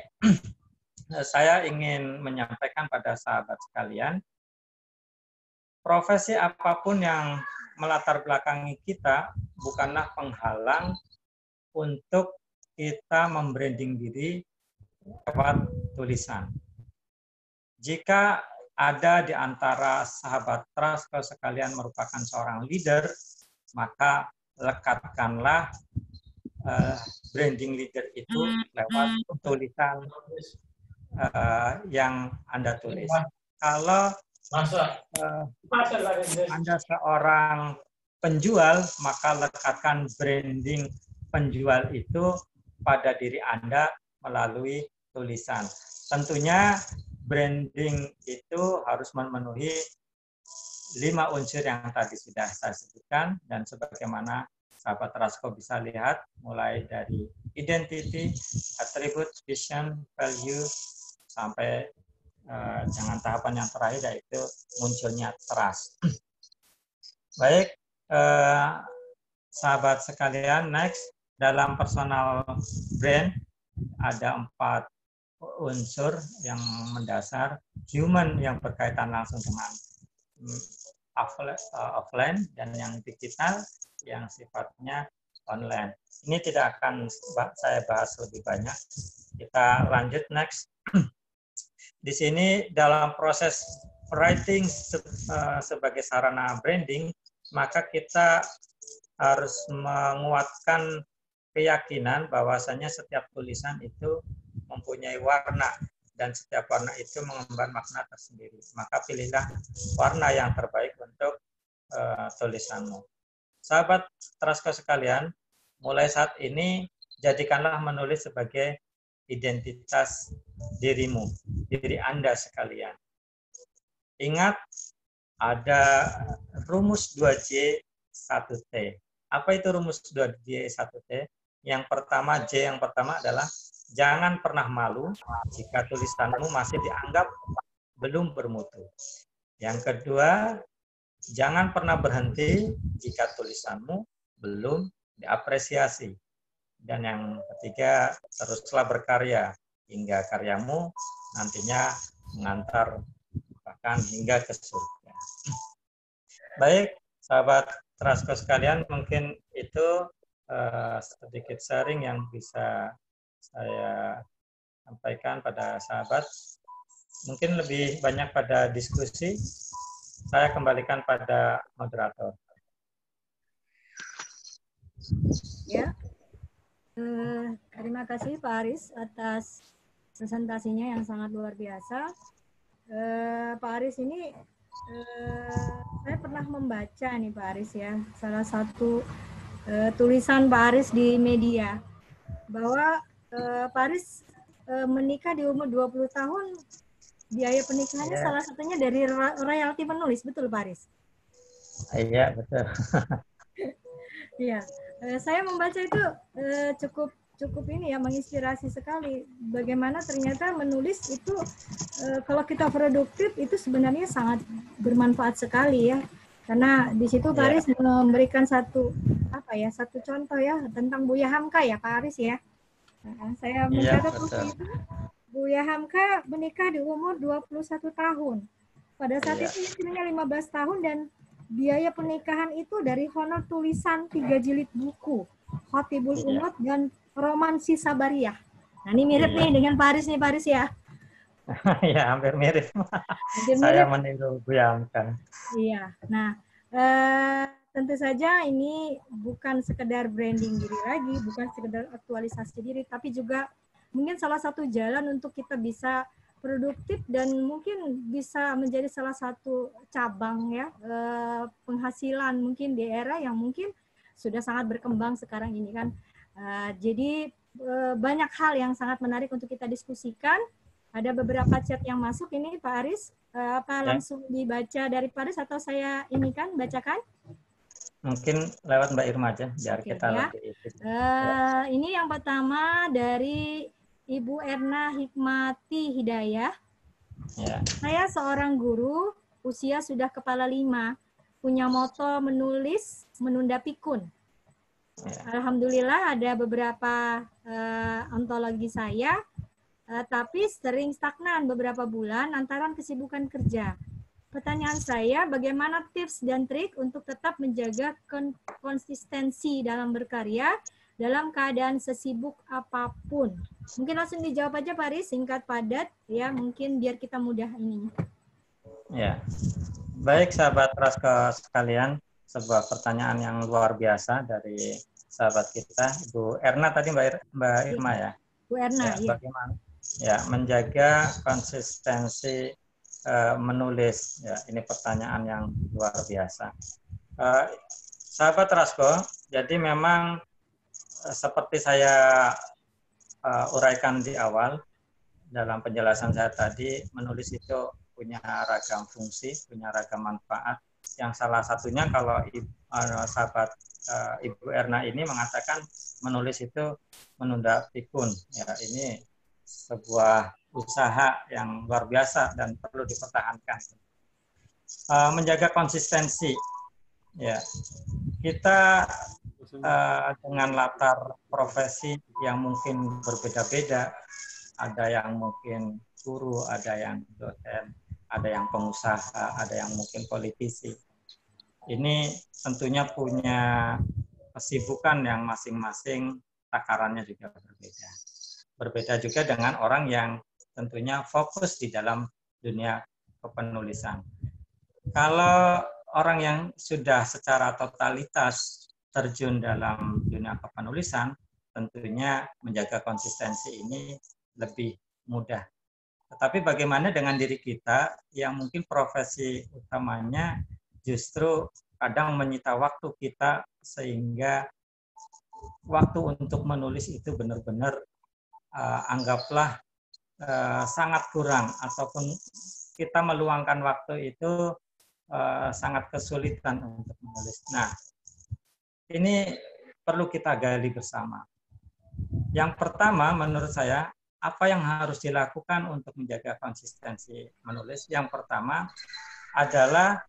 saya ingin menyampaikan pada sahabat sekalian, profesi apapun yang melatar belakangi kita bukanlah penghalang untuk kita membranding diri lewat tulisan. Jika ada di antara sahabat Rasko sekalian merupakan seorang leader, maka lekatkanlah branding leader itu lewat tulisan yang Anda tulis. Kalau Anda seorang penjual, maka lekatkan branding penjual itu pada diri Anda melalui tulisan. Tentunya branding itu harus memenuhi 5 unsur yang tadi sudah saya sebutkan, dan sebagaimana sahabat Rasko bisa lihat, mulai dari identity, attribute, vision, value, sampai dengan tahapan yang terakhir yaitu munculnya trust. Baik, sahabat sekalian, next, dalam personal brand ada 4 unsur yang mendasar. Human yang berkaitan langsung dengan offline, dan yang digital yang sifatnya online. Ini tidak akan saya bahas lebih banyak. Kita lanjut next. Di sini dalam proses writing sebagai sarana branding, maka kita harus menguatkan keyakinan bahwasanya setiap tulisan itu mempunyai warna dan setiap warna itu mengemban makna tersendiri. Maka pilihlah warna yang terbaik untuk tulisanmu. Sahabat Trasko sekalian, mulai saat ini jadikanlah menulis sebagai identitas dirimu, diri Anda sekalian. Ingat, ada rumus 2J 1T. Apa itu rumus 2J 1T? Yang pertama, J yang pertama adalah jangan pernah malu jika tulisanmu masih dianggap belum bermutu. Yang kedua, jangan pernah berhenti jika tulisanmu belum diapresiasi. Dan yang ketiga, teruslah berkarya hingga karyamu nantinya mengantar bahkan hingga ke surga. Baik, sahabat Trasko sekalian, mungkin itu sedikit sharing yang bisa saya sampaikan pada sahabat. Mungkin lebih banyak pada diskusi, saya kembalikan pada moderator. Ya, terima kasih Pak Aris atas presentasinya yang sangat luar biasa. Pak Aris ini saya pernah membaca nih Pak Aris ya, salah satu tulisan Pak Aris di media bahwa Pak Aris menikah di umur 20 tahun, biaya pernikahannya salah satunya dari royalti menulis, betul Pak Aris? Iya, betul. Iya, saya membaca itu cukup ini ya, menginspirasi sekali. Bagaimana ternyata menulis itu kalau kita produktif itu sebenarnya sangat bermanfaat sekali ya. Karena di situ Pak Aris memberikan satu contoh ya tentang Buya Hamka ya Pak Aris ya. Saya mencatat waktu itu Buya Hamka menikah di umur 21 tahun. Pada saat itu istrinya 15 tahun dan biaya pernikahan itu dari honor tulisan 3 jilid buku, Khotibul Ummah dan Romansi Sabariyah. Nah ini mirip nih dengan Pak Aris nih Pak Aris ya. Ya hampir mirip. Saya meniru Buya Hamka. Iya. Nah tentu saja ini bukan sekedar branding diri lagi, bukan sekedar aktualisasi diri, tapi juga mungkin salah satu jalan untuk kita bisa produktif dan mungkin bisa menjadi salah satu cabang ya penghasilan mungkin di era yang mungkin sudah sangat berkembang sekarang ini kan. Jadi banyak hal yang sangat menarik untuk kita diskusikan. Ada beberapa chat yang masuk ini Pak Aris. Langsung dibaca dari Pak Aris atau saya ini kan bacakan? Mungkin lewat Mbak Irma aja biar kita lebih. Ini yang pertama dari Ibu Erna Hikmati Hidayah. Ya. Saya seorang guru, usia sudah kepala 5, punya moto menulis, menunda pikun. Ya. Alhamdulillah ada beberapa antologi saya, tapi sering stagnan beberapa bulan lantaran kesibukan kerja. Pertanyaan saya, bagaimana tips dan trik untuk tetap menjaga konsistensi dalam berkarya dalam keadaan sesibuk apapun? Mungkin langsung dijawab aja Pak Aris, singkat padat ya, mungkin biar kita mudah ini. Ya, baik sahabat Trasko sekalian, sebuah pertanyaan yang luar biasa dari sahabat kita, Ibu Erna tadi Mbak Irma ya. Bu Erna, ya. Bagaimana? Ya, menjaga konsistensi menulis. Ya, ini pertanyaan yang luar biasa. Sahabat Trasko, jadi memang seperti saya uraikan di awal dalam penjelasan saya tadi, menulis itu punya ragam fungsi, punya ragam manfaat. Yang salah satunya kalau sahabat Ibu Erna ini mengatakan menulis itu menunda pikun. Ya, ini sebuah usaha yang luar biasa dan perlu dipertahankan. Menjaga konsistensi. Ya, kita dengan latar profesi yang mungkin berbeda-beda. Ada yang mungkin guru, ada yang dosen, ada yang pengusaha, ada yang mungkin politisi. Ini tentunya punya kesibukan yang masing-masing, takarannya juga berbeda. Berbeda juga dengan orang yang tentunya fokus di dalam dunia kepenulisan. Kalau orang yang sudah secara totalitas terjun dalam dunia kepenulisan, tentunya menjaga konsistensi ini lebih mudah. Tetapi bagaimana dengan diri kita yang mungkin profesi utamanya justru kadang menyita waktu kita sehingga waktu untuk menulis itu benar-benar anggaplah sangat kurang, ataupun kita meluangkan waktu itu sangat kesulitan untuk menulis. Nah, ini perlu kita gali bersama. Yang pertama menurut saya, apa yang harus dilakukan untuk menjaga konsistensi menulis? Yang pertama adalah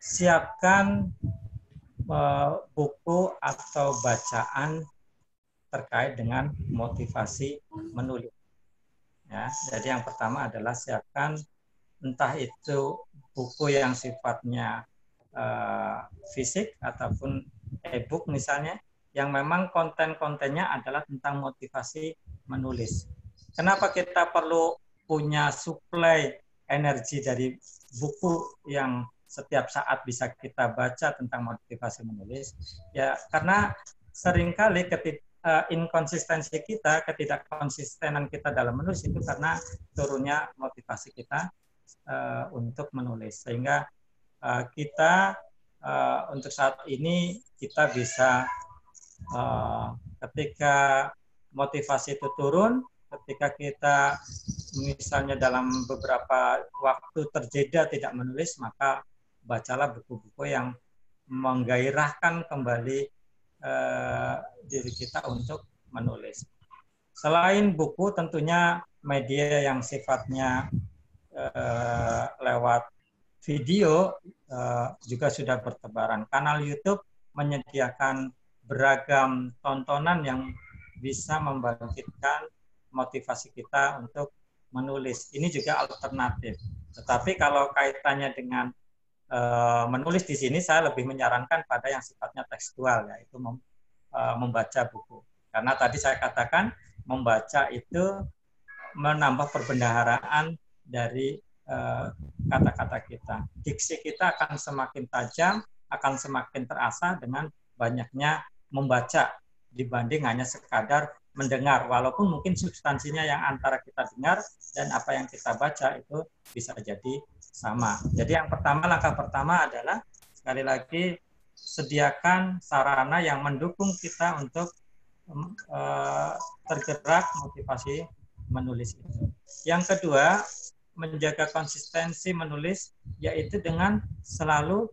siapkan buku atau bacaan terkait dengan motivasi menulis. Ya, jadi yang pertama adalah siapkan entah itu buku yang sifatnya fisik ataupun e-book misalnya, yang memang konten-kontennya adalah tentang motivasi menulis. Kenapa kita perlu punya suplai energi dari buku yang setiap saat bisa kita baca tentang motivasi menulis? Ya, karena seringkali inkonsistensi kita, ketidakkonsistenan kita dalam menulis itu karena turunnya motivasi kita untuk menulis. Sehingga kita untuk saat ini kita bisa ketika motivasi itu turun, ketika kita misalnya dalam beberapa waktu terjeda tidak menulis, maka bacalah buku-buku yang menggairahkan kembali diri kita untuk menulis. Selain buku, tentunya media yang sifatnya lewat video juga sudah bertebaran. Kanal YouTube menyediakan beragam tontonan yang bisa membangkitkan motivasi kita untuk menulis. Ini juga alternatif. Tetapi kalau kaitannya dengan menulis di sini, saya lebih menyarankan pada yang sifatnya tekstual, yaitu membaca buku. Karena tadi saya katakan membaca itu menambah perbendaharaan dari kata-kata kita. Diksi kita akan semakin tajam, akan semakin terasa dengan banyaknya membaca dibanding hanya sekadar mendengar, walaupun mungkin substansinya yang antara kita dengar dan apa yang kita baca itu bisa jadi sama. Jadi yang pertama, langkah pertama adalah sekali lagi sediakan sarana yang mendukung kita untuk tergerak motivasi menulis itu. Yang kedua, menjaga konsistensi menulis, yaitu dengan selalu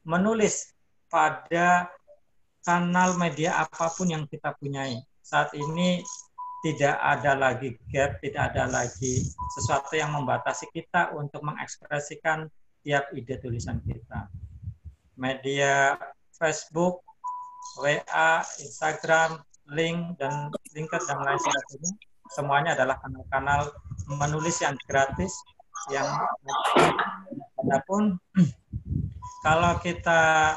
menulis pada kanal media apapun yang kita punyai. Saat ini tidak ada lagi gap, tidak ada lagi sesuatu yang membatasi kita untuk mengekspresikan tiap ide tulisan kita. Media Facebook, WA, Instagram, link, dan LinkedIn, dan lain sebagainya, semuanya adalah kanal-kanal menulis yang gratis. Yang adapun kalau kita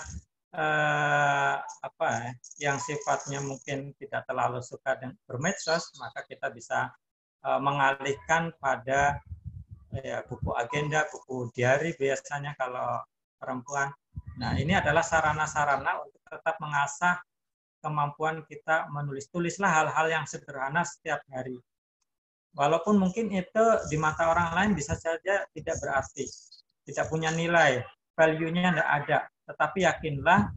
yang sifatnya mungkin tidak terlalu suka dengan bermedsos, maka kita bisa mengalihkan pada buku agenda, buku diary biasanya kalau perempuan. Nah, ini adalah sarana-sarana untuk tetap mengasah kemampuan kita menulis. Tulislah hal-hal yang sederhana setiap hari. Walaupun mungkin itu di mata orang lain bisa saja tidak berarti, tidak punya nilai, value-nya tidak ada. Tetapi yakinlah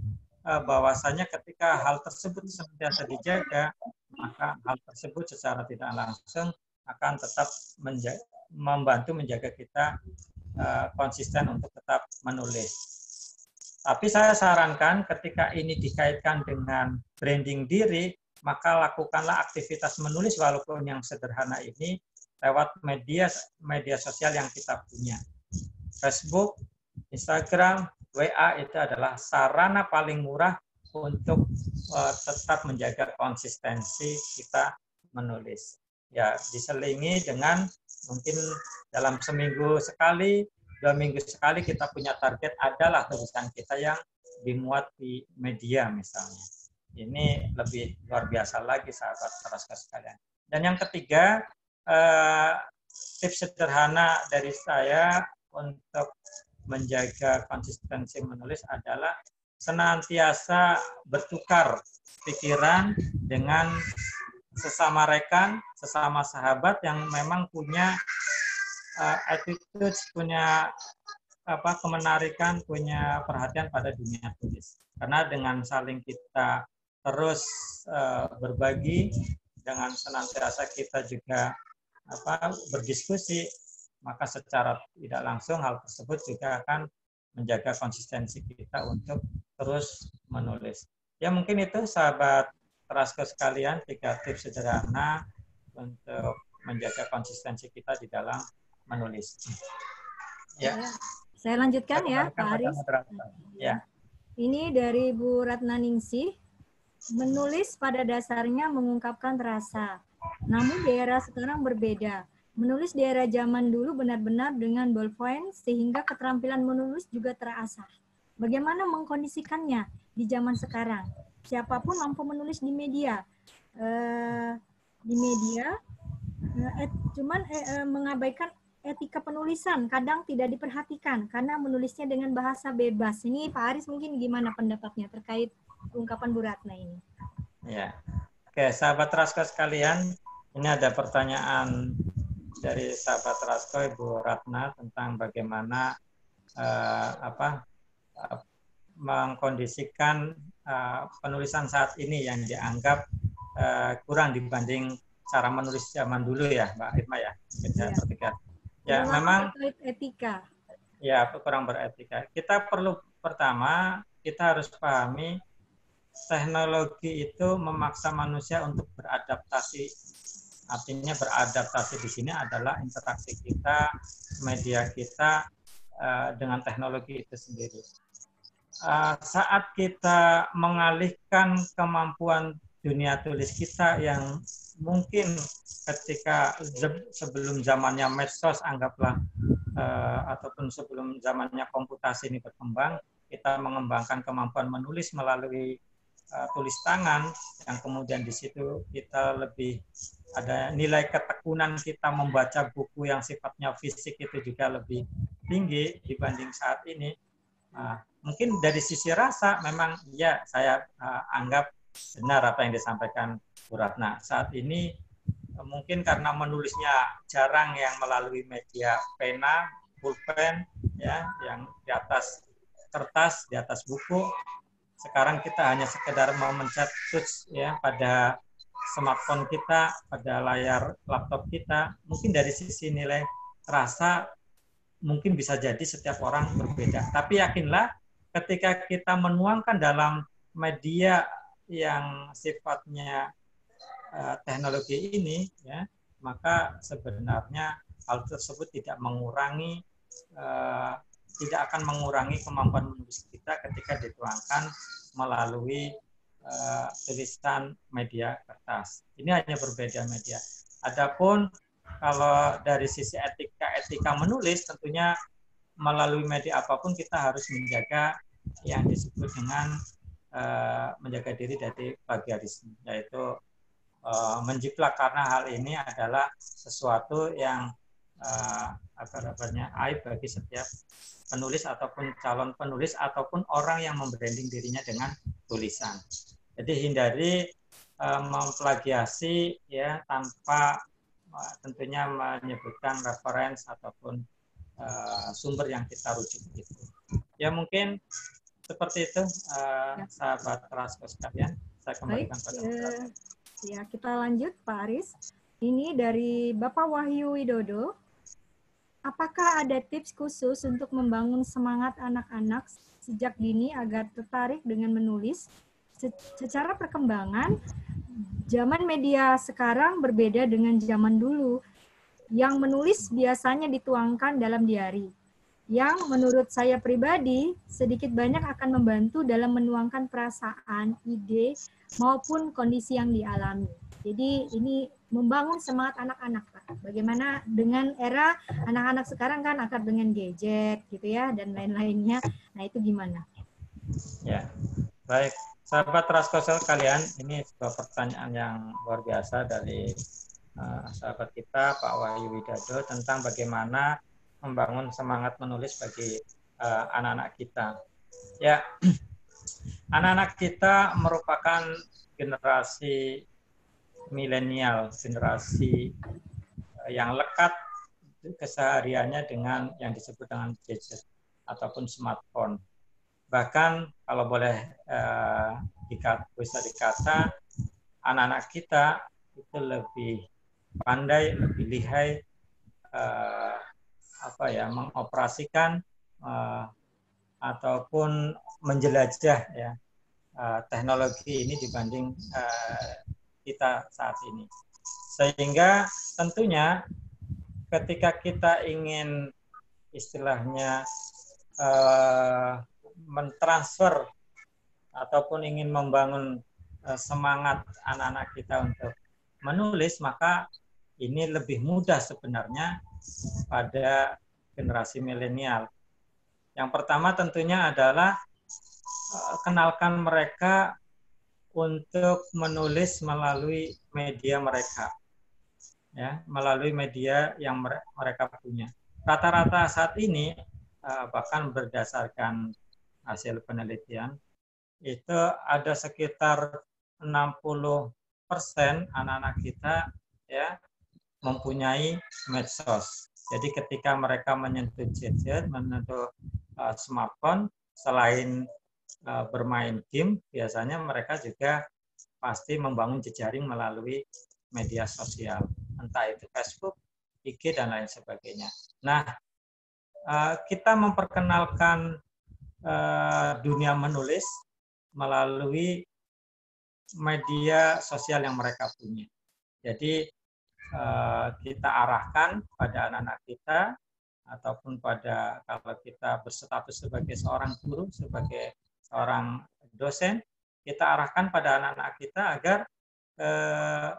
bahwasanya ketika hal tersebut senantiasa dijaga, maka hal tersebut secara tidak langsung akan tetap membantu menjaga kita konsisten untuk tetap menulis. Tapi saya sarankan ketika ini dikaitkan dengan branding diri, maka lakukanlah aktivitas menulis walaupun yang sederhana ini lewat media sosial yang kita punya. Facebook, Instagram, WA itu adalah sarana paling murah untuk tetap menjaga konsistensi kita menulis. Ya, diselingi dengan mungkin dalam seminggu sekali, 2 minggu sekali kita punya target adalah tulisan kita yang dimuat di media misalnya. Ini lebih luar biasa lagi sahabat Rasko sekalian. Dan yang ketiga, tips sederhana dari saya untuk menjaga konsistensi menulis adalah senantiasa bertukar pikiran dengan sesama rekan, sesama sahabat yang memang punya attitude, punya kemenarikan, punya perhatian pada dunia tulis. Karena dengan saling kita terus berbagi, dengan senantiasa kita juga berdiskusi, maka secara tidak langsung hal tersebut juga akan menjaga konsistensi kita untuk terus menulis. Ya mungkin itu sahabat Rasko sekalian, 3 tips sederhana untuk menjaga konsistensi kita di dalam menulis. Ya. Saya lanjutkan ya, Pak Aris. Ya. Ini dari Bu Ratna Ningsih. Menulis pada dasarnya mengungkapkan rasa. Namun di era sekarang berbeda. Menulis di era zaman dulu benar-benar dengan ballpoint sehingga keterampilan menulis juga terasah. Bagaimana mengkondisikannya di zaman sekarang? Siapapun mampu menulis di media. Cuman mengabaikan etika penulisan kadang tidak diperhatikan karena menulisnya dengan bahasa bebas. Ini Pak Aris mungkin gimana pendapatnya terkait ungkapan Bu Ratna ini? Ya, oke, sahabat Rasko sekalian, ini ada pertanyaan dari sahabat Rasko Ibu Ratna tentang bagaimana mengkondisikan penulisan saat ini yang dianggap kurang dibanding cara menulis zaman dulu ya, Mbak Irma ya. Ya, memang etika. Ya, kurang beretika. Kita perlu pertama kita harus pahami teknologi itu memaksa manusia untuk beradaptasi. Artinya beradaptasi di sini adalah interaksi kita, media kita dengan teknologi itu sendiri. Saat kita mengalihkan kemampuan dunia tulis kita yang mungkin ketika sebelum zamannya medsos anggaplah ataupun sebelum zamannya komputasi ini berkembang, kita mengembangkan kemampuan menulis melalui tulis tangan yang kemudian di situ kita lebih ada nilai ketekunan kita membaca buku yang sifatnya fisik itu juga lebih tinggi dibanding saat ini. Mungkin dari sisi rasa memang ya saya anggap benar apa yang disampaikan Bu Ratna. Saat ini mungkin karena menulisnya jarang yang melalui media pena, pulpen, ya, yang di atas kertas, di atas buku. Sekarang kita hanya sekedar mau mencet touch ya pada smartphone kita, pada layar laptop kita. Mungkin dari sisi nilai rasa mungkin bisa jadi setiap orang berbeda. Tapi yakinlah ketika kita menuangkan dalam media yang sifatnya teknologi ini, ya, maka sebenarnya hal tersebut tidak akan mengurangi kemampuan menulis kita ketika dituangkan melalui tulisan media kertas. Ini hanya berbeda media. Adapun kalau dari sisi etika menulis, tentunya melalui media apapun kita harus menjaga yang disebut dengan menjaga diri dari plagiarisme, yaitu menjiplak, karena hal ini adalah sesuatu yang aib bagi setiap penulis ataupun calon penulis ataupun orang yang membranding dirinya dengan tulisan. Jadi hindari memplagiasi ya tanpa tentunya menyebutkan referensi ataupun sumber yang kita rujuk itu. Ya mungkin seperti itu sahabat Rasko sekalian. Saya kembalikan pada ya, kita lanjut Pak Aris. Ini dari Bapak Wahyu Widodo. Apakah ada tips khusus untuk membangun semangat anak-anak sejak dini agar tertarik dengan menulis? Secara perkembangan, zaman media sekarang berbeda dengan zaman dulu. Yang menulis biasanya dituangkan dalam diari. yang menurut saya pribadi sedikit banyak akan membantu dalam menuangkan perasaan, ide, maupun kondisi yang dialami. Jadi ini membangun semangat anak-anak, Pak. Bagaimana dengan era anak-anak sekarang kan akrab dengan gadget gitu ya dan lain-lainnya. Nah, itu gimana? Ya, baik. Sahabat Raskosel kalian, ini sebuah pertanyaan yang luar biasa dari sahabat kita Pak Wahyu Widado tentang bagaimana membangun semangat menulis bagi anak-anak kita. Ya, anak-anak kita merupakan generasi milenial, generasi yang lekat kesehariannya dengan yang disebut dengan gadget ataupun smartphone. Bahkan kalau boleh bisa dikata, anak-anak kita itu lebih pandai, lebih lihai mengoperasikan ataupun menjelajah ya teknologi ini dibanding kita saat ini. Sehingga tentunya ketika kita ingin istilahnya mentransfer ataupun ingin membangun semangat anak-anak kita untuk menulis, maka ini lebih mudah sebenarnya pada generasi milenial. Yang pertama tentunya adalah kenalkan mereka untuk menulis melalui media mereka, ya, melalui media yang mereka punya. Rata-rata saat ini bahkan berdasarkan hasil penelitian itu ada sekitar 60% anak-anak kita ya mempunyai medsos. Jadi ketika mereka menyentuh gadget, menyentuh smartphone, selain bermain game, biasanya mereka juga pasti membangun jejaring melalui media sosial, entah itu Facebook, IG, dan lain sebagainya. Nah, kita memperkenalkan dunia menulis melalui media sosial yang mereka punya. Jadi kita arahkan pada anak-anak kita ataupun pada kalau kita berstatus sebagai seorang guru, sebagai seorang dosen, kita arahkan pada anak-anak kita agar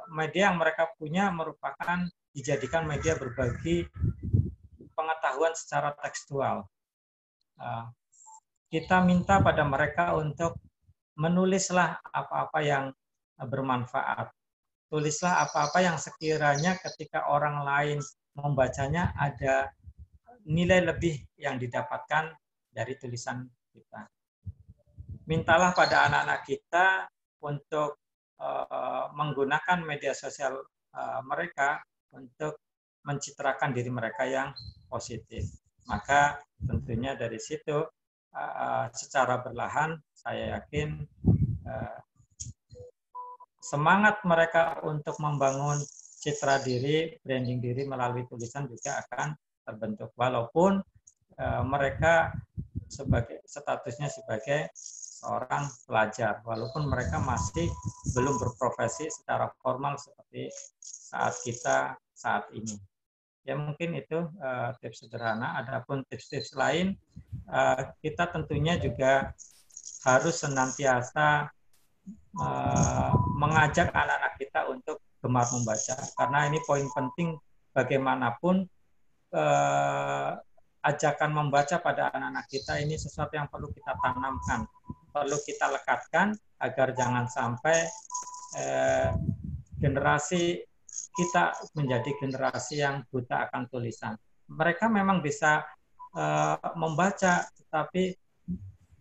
media yang mereka punya merupakan dijadikan media berbagi pengetahuan secara tekstual. Kita minta pada mereka untuk menulislah apa-apa yang bermanfaat. Tulislah apa-apa yang sekiranya ketika orang lain membacanya ada nilai lebih yang didapatkan dari tulisan kita. Mintalah pada anak-anak kita untuk menggunakan media sosial mereka untuk mencitrakan diri mereka yang positif. Maka tentunya dari situ secara berlahan saya yakin semangat mereka untuk membangun citra diri, branding diri melalui tulisan juga akan terbentuk. Walaupun mereka statusnya sebagai seorang pelajar, walaupun mereka masih belum berprofesi secara formal seperti saat kita saat ini. Ya mungkin itu tips sederhana. Adapun tips-tips lain, kita tentunya juga harus senantiasa mengajak anak-anak kita untuk gemar membaca. Karena ini poin penting bagaimanapun ajakan membaca pada anak-anak kita ini sesuatu yang perlu kita tanamkan, perlu kita lekatkan agar jangan sampai generasi kita menjadi generasi yang buta akan tulisan. Mereka memang bisa membaca, tetapi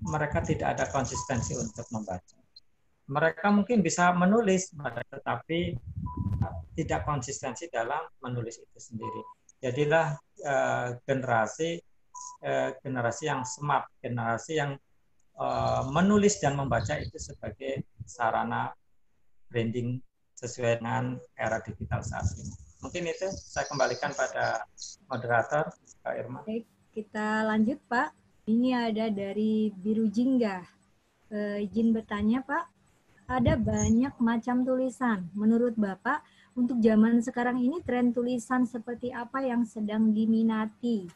mereka tidak ada konsistensi untuk membaca. Mereka mungkin bisa menulis, tetapi tidak konsistensi dalam menulis itu sendiri. Jadilah generasi yang smart, generasi yang menulis dan membaca itu sebagai sarana branding sesuai dengan era digital saat ini. Mungkin itu saya kembalikan pada moderator, Pak Irma. Baik, kita lanjut Pak. Ini ada dari Biru Jingga. Izin bertanya Pak, ada banyak macam tulisan. Menurut Bapak, untuk zaman sekarang ini tren tulisan seperti apa yang sedang diminati?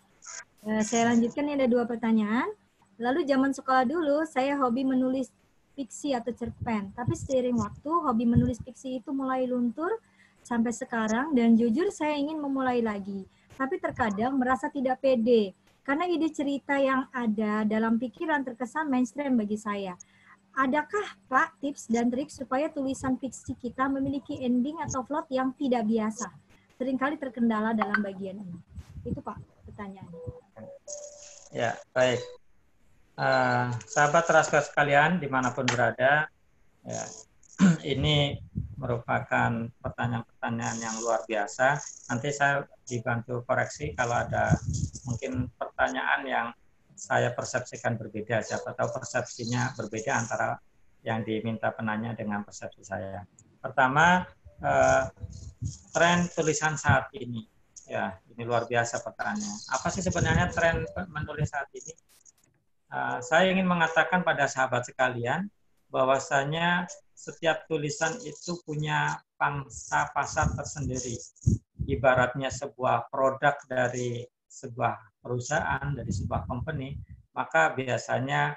Saya lanjutkan, ini ada 2 pertanyaan. Lalu zaman sekolah dulu, saya hobi menulis fiksi atau cerpen. Tapi seiring waktu, hobi menulis fiksi itu mulai luntur sampai sekarang. Dan jujur saya ingin memulai lagi. Tapi terkadang merasa tidak pede. Karena ide cerita yang ada dalam pikiran terkesan mainstream bagi saya. Adakah, Pak, tips dan trik supaya tulisan fiksi kita memiliki ending atau plot yang tidak biasa? Seringkali terkendala dalam bagian ini. Itu, Pak, pertanyaannya. Ya, baik. Sahabat Raskol sekalian, dimanapun berada, ya, ini merupakan pertanyaan-pertanyaan yang luar biasa. Nanti saya dibantu koreksi kalau ada mungkin pertanyaan yang saya persepsikan berbeda. Siapa tahu persepsinya berbeda antara yang diminta penanya dengan persepsi saya. Pertama, tren tulisan saat ini. Ya, ini luar biasa pertanyaan. Apa sih sebenarnya tren menulis saat ini? Saya ingin mengatakan pada sahabat sekalian bahwasanya setiap tulisan itu punya pangsa pasar tersendiri. Ibaratnya sebuah produk dari sebuah perusahaan, dari sebuah company, maka biasanya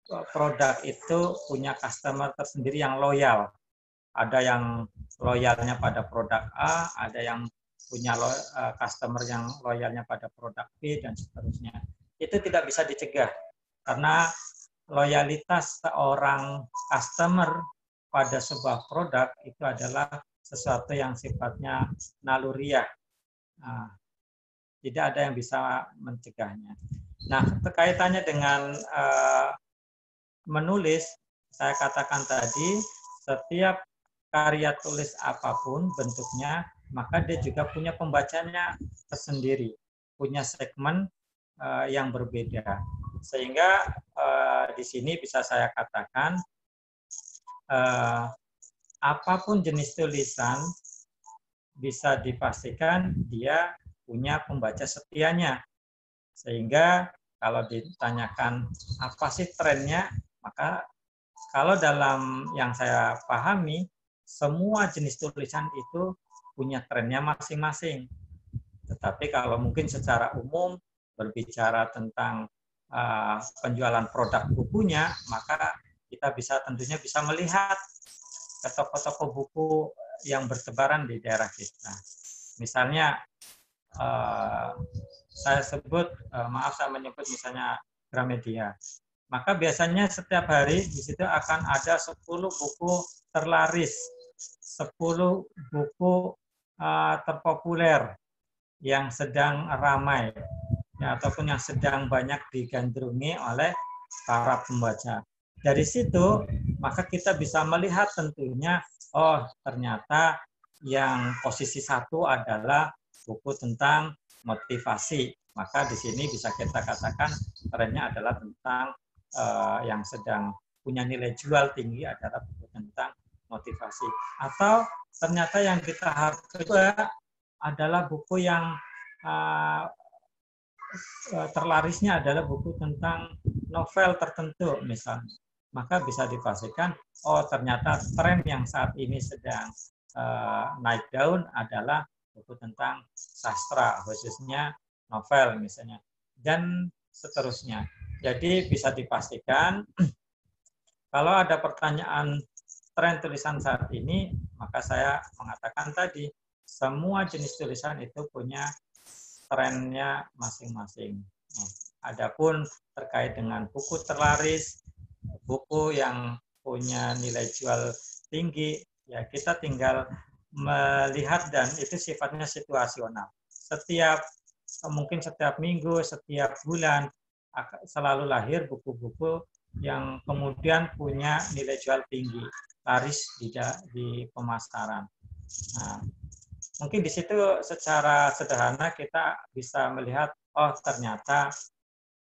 produk itu punya customer tersendiri yang loyal. Ada yang loyalnya pada produk A, ada yang punya customer yang loyalnya pada produk B, dan seterusnya. Itu tidak bisa dicegah, karena loyalitas seorang customer pada sebuah produk itu adalah sesuatu yang sifatnya naluriah. Tidak ada yang bisa mencegahnya. Nah, kaitannya dengan menulis, saya katakan tadi, setiap karya tulis apapun bentuknya, maka dia juga punya pembacanya tersendiri, punya segmen yang berbeda. Sehingga di sini bisa saya katakan, apapun jenis tulisan, bisa dipastikan dia punya pembaca setianya. Sehingga kalau ditanyakan apa sih trennya, maka kalau dalam yang saya pahami, semua jenis tulisan itu punya trennya masing-masing. Tetapi kalau mungkin secara umum berbicara tentang penjualan produk bukunya, maka kita tentunya bisa melihat ke toko-toko buku yang bertebaran di daerah kita. Misalnya, saya sebut, saya menyebut misalnya Gramedia. Maka biasanya setiap hari di situ akan ada 10 buku terlaris, 10 buku terpopuler yang sedang ramai, ya, ataupun yang sedang banyak digandrungi oleh para pembaca. Dari situ, maka kita bisa melihat tentunya, oh ternyata yang posisi 1 adalah buku tentang motivasi. Maka di sini bisa kita katakan trennya adalah tentang yang sedang punya nilai jual tinggi adalah buku tentang motivasi. Atau ternyata yang kita harus kedua adalah buku yang terlarisnya adalah buku tentang novel tertentu misalnya. Maka bisa dipastikan, oh ternyata tren yang saat ini sedang naik daun adalah buku tentang sastra, khususnya novel misalnya, dan seterusnya. Jadi bisa dipastikan kalau ada pertanyaan tren tulisan saat ini, maka saya mengatakan tadi, semua jenis tulisan itu punya trennya masing-masing. Adapun terkait dengan buku terlaris, buku yang punya nilai jual tinggi, ya kita tinggal melihat, dan itu sifatnya situasional. Mungkin setiap minggu, setiap bulan selalu lahir buku-buku yang kemudian punya nilai jual tinggi, laris di pemasaran. Nah, mungkin di situ secara sederhana kita bisa melihat, oh ternyata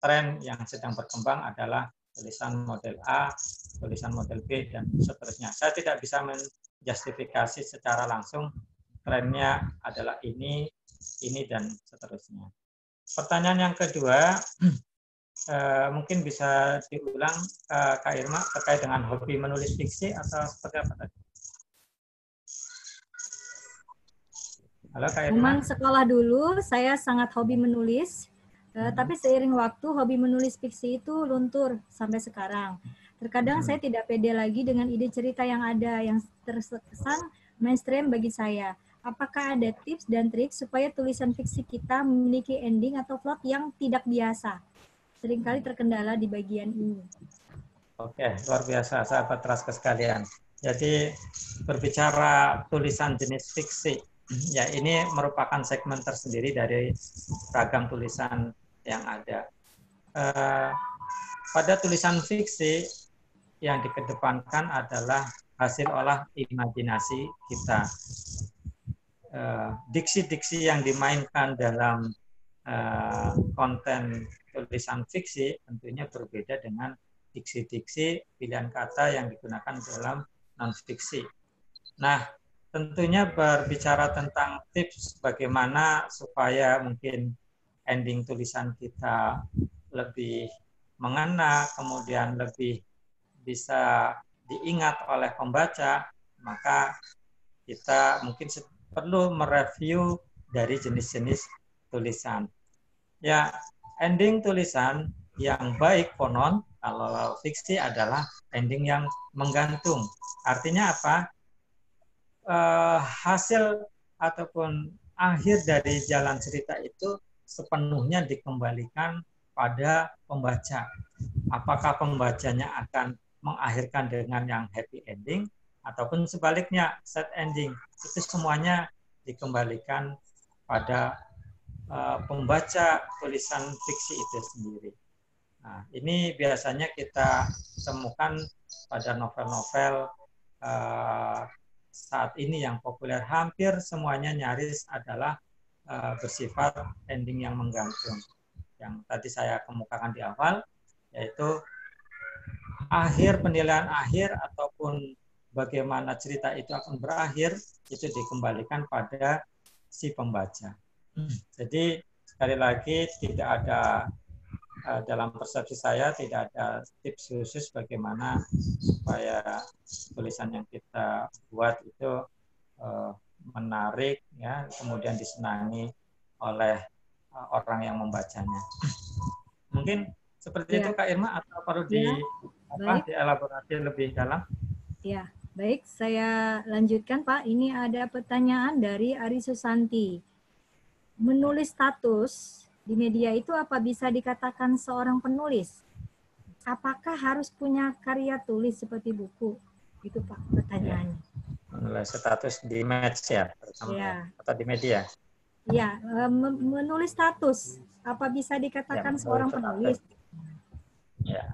tren yang sedang berkembang adalah tulisan model A, tulisan model B, dan seterusnya. Saya tidak bisa menjustifikasi secara langsung trennya adalah ini, dan seterusnya. Pertanyaan yang kedua, mungkin bisa diulang Kak Irma terkait dengan hobi menulis fiksi atau seperti apa tadi? Halo Kak Irma. Memang sekolah dulu saya sangat hobi menulis, tapi seiring waktu hobi menulis fiksi itu luntur sampai sekarang. Terkadang saya tidak pede lagi dengan ide cerita yang ada, yang terkesan mainstream bagi saya. Apakah ada tips dan trik supaya tulisan fiksi kita memiliki ending atau plot yang tidak biasa? Seringkali terkendala di bagian ini. Oke, luar biasa sahabat Raska sekalian. Jadi berbicara tulisan jenis fiksi, ya ini merupakan segmen tersendiri dari ragam tulisan yang ada. Pada tulisan fiksi yang dikedepankan adalah hasil olah imajinasi kita. Diksi-diksi yang dimainkan dalam konten tulisan fiksi tentunya berbeda dengan diksi-diksi pilihan kata yang digunakan dalam non-fiksi. Nah, tentunya berbicara tentang tips bagaimana supaya mungkin ending tulisan kita lebih mengena, kemudian lebih bisa diingat oleh pembaca, maka kita mungkin perlu mereview dari jenis-jenis tulisan. Ya, ending tulisan yang baik konon kalau fiksi adalah ending yang menggantung. Artinya apa? Hasil ataupun akhir dari jalan cerita itu sepenuhnya dikembalikan pada pembaca. Apakah pembacanya akan mengakhirkan dengan yang happy ending ataupun sebaliknya sad ending. Itu semuanya dikembalikan pada pembaca tulisan fiksi itu sendiri. Nah, ini biasanya kita temukan pada novel-novel saat ini yang populer. Hampir semuanya nyaris adalah bersifat ending yang menggantung. Yang tadi saya kemukakan di awal, yaitu penilaian akhir ataupun bagaimana cerita itu akan berakhir, itu dikembalikan pada si pembaca. Jadi sekali lagi tidak ada dalam persepsi saya tidak ada tips khusus bagaimana supaya tulisan yang kita buat itu menarik, ya, kemudian disenangi oleh orang yang membacanya. Mungkin seperti itu Kak Irma, atau perlu dielaborasi lebih dalam? Ya, baik, saya lanjutkan Pak. Ini ada pertanyaan dari Ari Susanti. Menulis status di media itu apa bisa dikatakan seorang penulis? Apakah harus punya karya tulis seperti buku? Itu Pak pertanyaannya. Menulis status di medsos ya, atau di media? Ya, menulis status apa bisa dikatakan seorang penulis? Ya.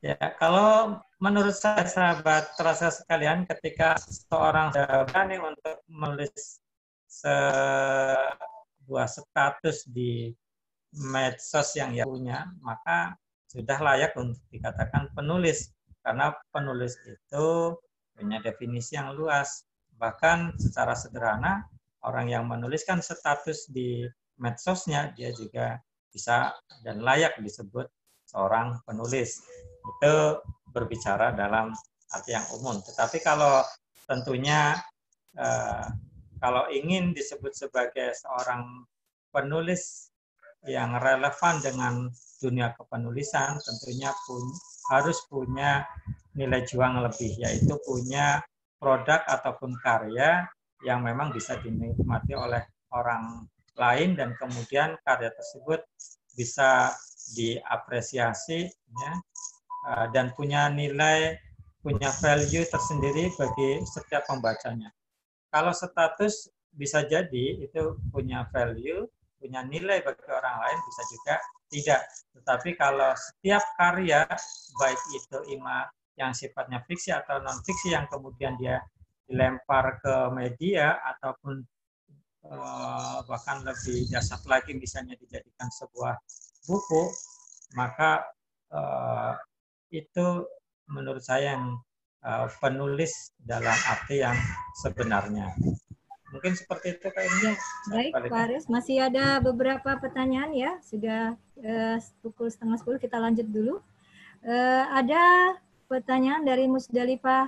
Ya, kalau menurut saya sahabat terasa sekalian, ketika seorang berani untuk menulis sebuah status di medsos yang ia punya, maka sudah layak untuk dikatakan penulis. Karena penulis itu punya definisi yang luas. Bahkan secara sederhana, orang yang menuliskan status di medsosnya, dia juga bisa dan layak disebut seorang penulis. Itu berbicara dalam arti yang umum. Tetapi kalau tentunya kalau ingin disebut sebagai seorang penulis yang relevan dengan dunia kepenulisan, tentunya harus punya nilai juang lebih, yaitu punya produk ataupun karya yang memang bisa dinikmati oleh orang lain dan kemudian karya tersebut bisa diapresiasi, ya, dan punya nilai, punya value tersendiri bagi setiap pembacanya. Kalau status bisa jadi itu punya value, punya nilai bagi orang lain, bisa juga tidak. Tetapi kalau setiap karya, baik itu yang sifatnya fiksi atau non-fiksi yang kemudian dia dilempar ke media ataupun bahkan lebih dasar lagi misalnya dijadikan sebuah buku, maka itu menurut saya yang penulis dalam arti yang sebenarnya. Mungkin seperti itu Kak Irma. Baik Pak Aris, masih ada beberapa pertanyaan ya. Sudah pukul 9:30, kita lanjut dulu. Ada pertanyaan dari Musdalifah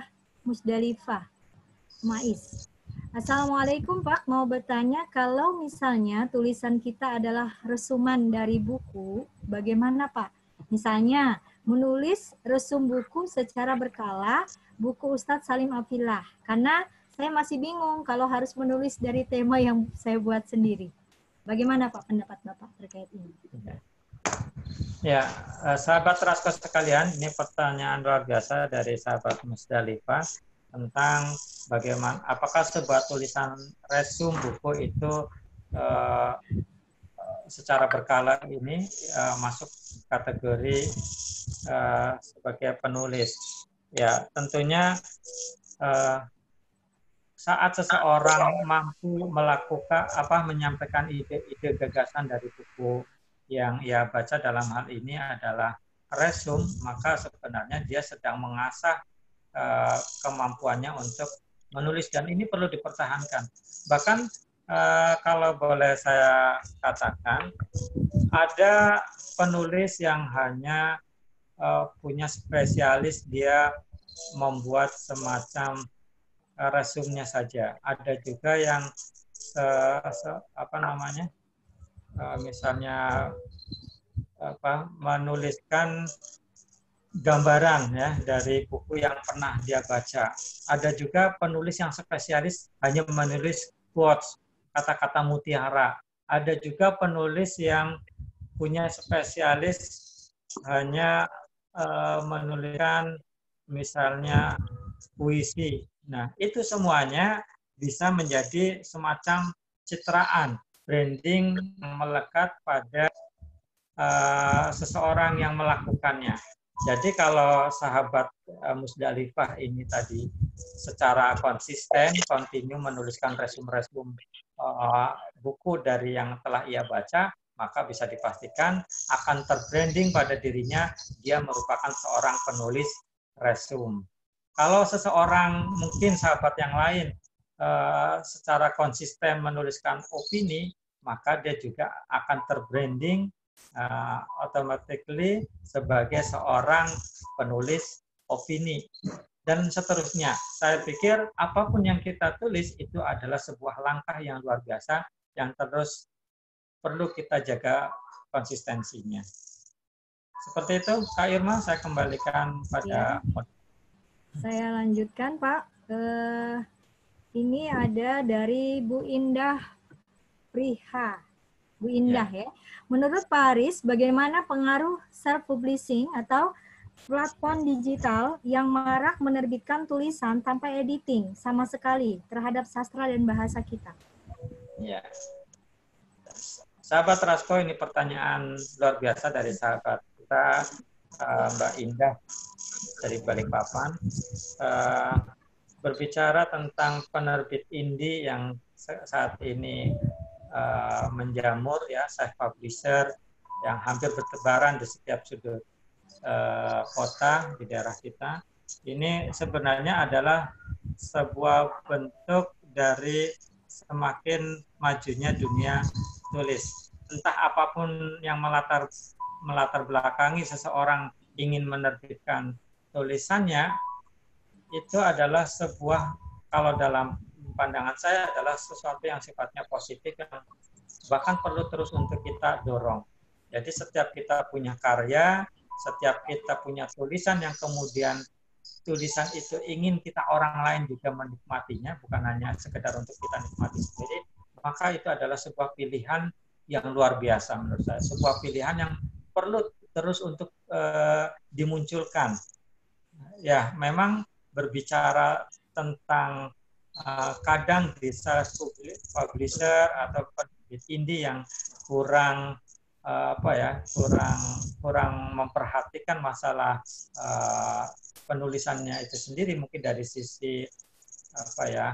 Mais. Assalamualaikum Pak, mau bertanya kalau misalnya tulisan kita adalah resuman dari buku, bagaimana Pak? Misalnya menulis resum buku secara berkala, buku Ustadz Salim Afilah, karena saya masih bingung kalau harus menulis dari tema yang saya buat sendiri. Bagaimana Pak pendapat Bapak terkait ini? Ya, sahabat Rasko sekalian, ini pertanyaan luar biasa dari sahabat Musdalifah tentang bagaimana, apakah sebuah tulisan resum buku itu secara berkala ini masuk kategori sebagai penulis. Ya, tentunya saat seseorang mampu melakukan menyampaikan ide-ide gagasan dari buku yang ia baca, dalam hal ini adalah resum, maka sebenarnya dia sedang mengasah kemampuannya untuk menulis, dan ini perlu dipertahankan. Bahkan kalau boleh saya katakan, ada penulis yang hanya punya spesialis, dia membuat semacam resumnya saja. Ada juga yang misalnya menuliskan gambaran ya dari buku yang pernah dia baca. Ada juga penulis yang spesialis hanya menulis quotes, kata-kata mutiara. Ada juga penulis yang punya spesialis hanya menuliskan misalnya puisi. Nah, itu semuanya bisa menjadi semacam citraan, branding yang melekat pada seseorang yang melakukannya. Jadi kalau sahabat Musdalifah ini tadi secara konsisten, kontinu menuliskan resum-resum buku dari yang telah ia baca, maka bisa dipastikan akan terbranding pada dirinya, dia merupakan seorang penulis resum. Kalau seseorang, mungkin sahabat yang lain, secara konsisten menuliskan opini, maka dia juga akan terbranding automatically sebagai seorang penulis opini, dan seterusnya. Saya pikir apapun yang kita tulis itu adalah sebuah langkah yang luar biasa yang terus perlu kita jaga konsistensinya. Seperti itu, Kak Irma, saya kembalikan pada. Saya lanjutkan, Pak. Ini ada dari Bu Indah Priha. Bu Indah ya. Menurut Pak Aris, bagaimana pengaruh self-publishing atau platform digital yang marak menerbitkan tulisan tanpa editing sama sekali terhadap sastra dan bahasa kita? Ya. Sahabat Rasko, ini pertanyaan luar biasa dari sahabat kita, Mbak Indah dari Balikpapan. Berbicara tentang penerbit indie yang saat ini menjamur, ya, self-publisher yang hampir bertebaran di setiap sudut kota di daerah kita. Ini sebenarnya adalah sebuah bentuk dari semakin majunya dunia tulis. Entah apapun yang melatar belakangi seseorang ingin menerbitkan tulisannya, itu adalah sebuah, kalau dalam pandangan saya, adalah sesuatu yang sifatnya positif, yang bahkan perlu terus untuk kita dorong. Jadi setiap kita punya karya, setiap kita punya tulisan yang kemudian tulisan itu ingin kita orang lain juga menikmatinya, bukan hanya sekedar untuk kita nikmati sendiri, maka itu adalah sebuah pilihan yang luar biasa menurut saya. Sebuah pilihan yang perlu terus untuk dimunculkan. Ya, memang berbicara tentang kadang bisa publisher atau penerbit indie yang kurang kurang memperhatikan masalah penulisannya itu sendiri, mungkin dari sisi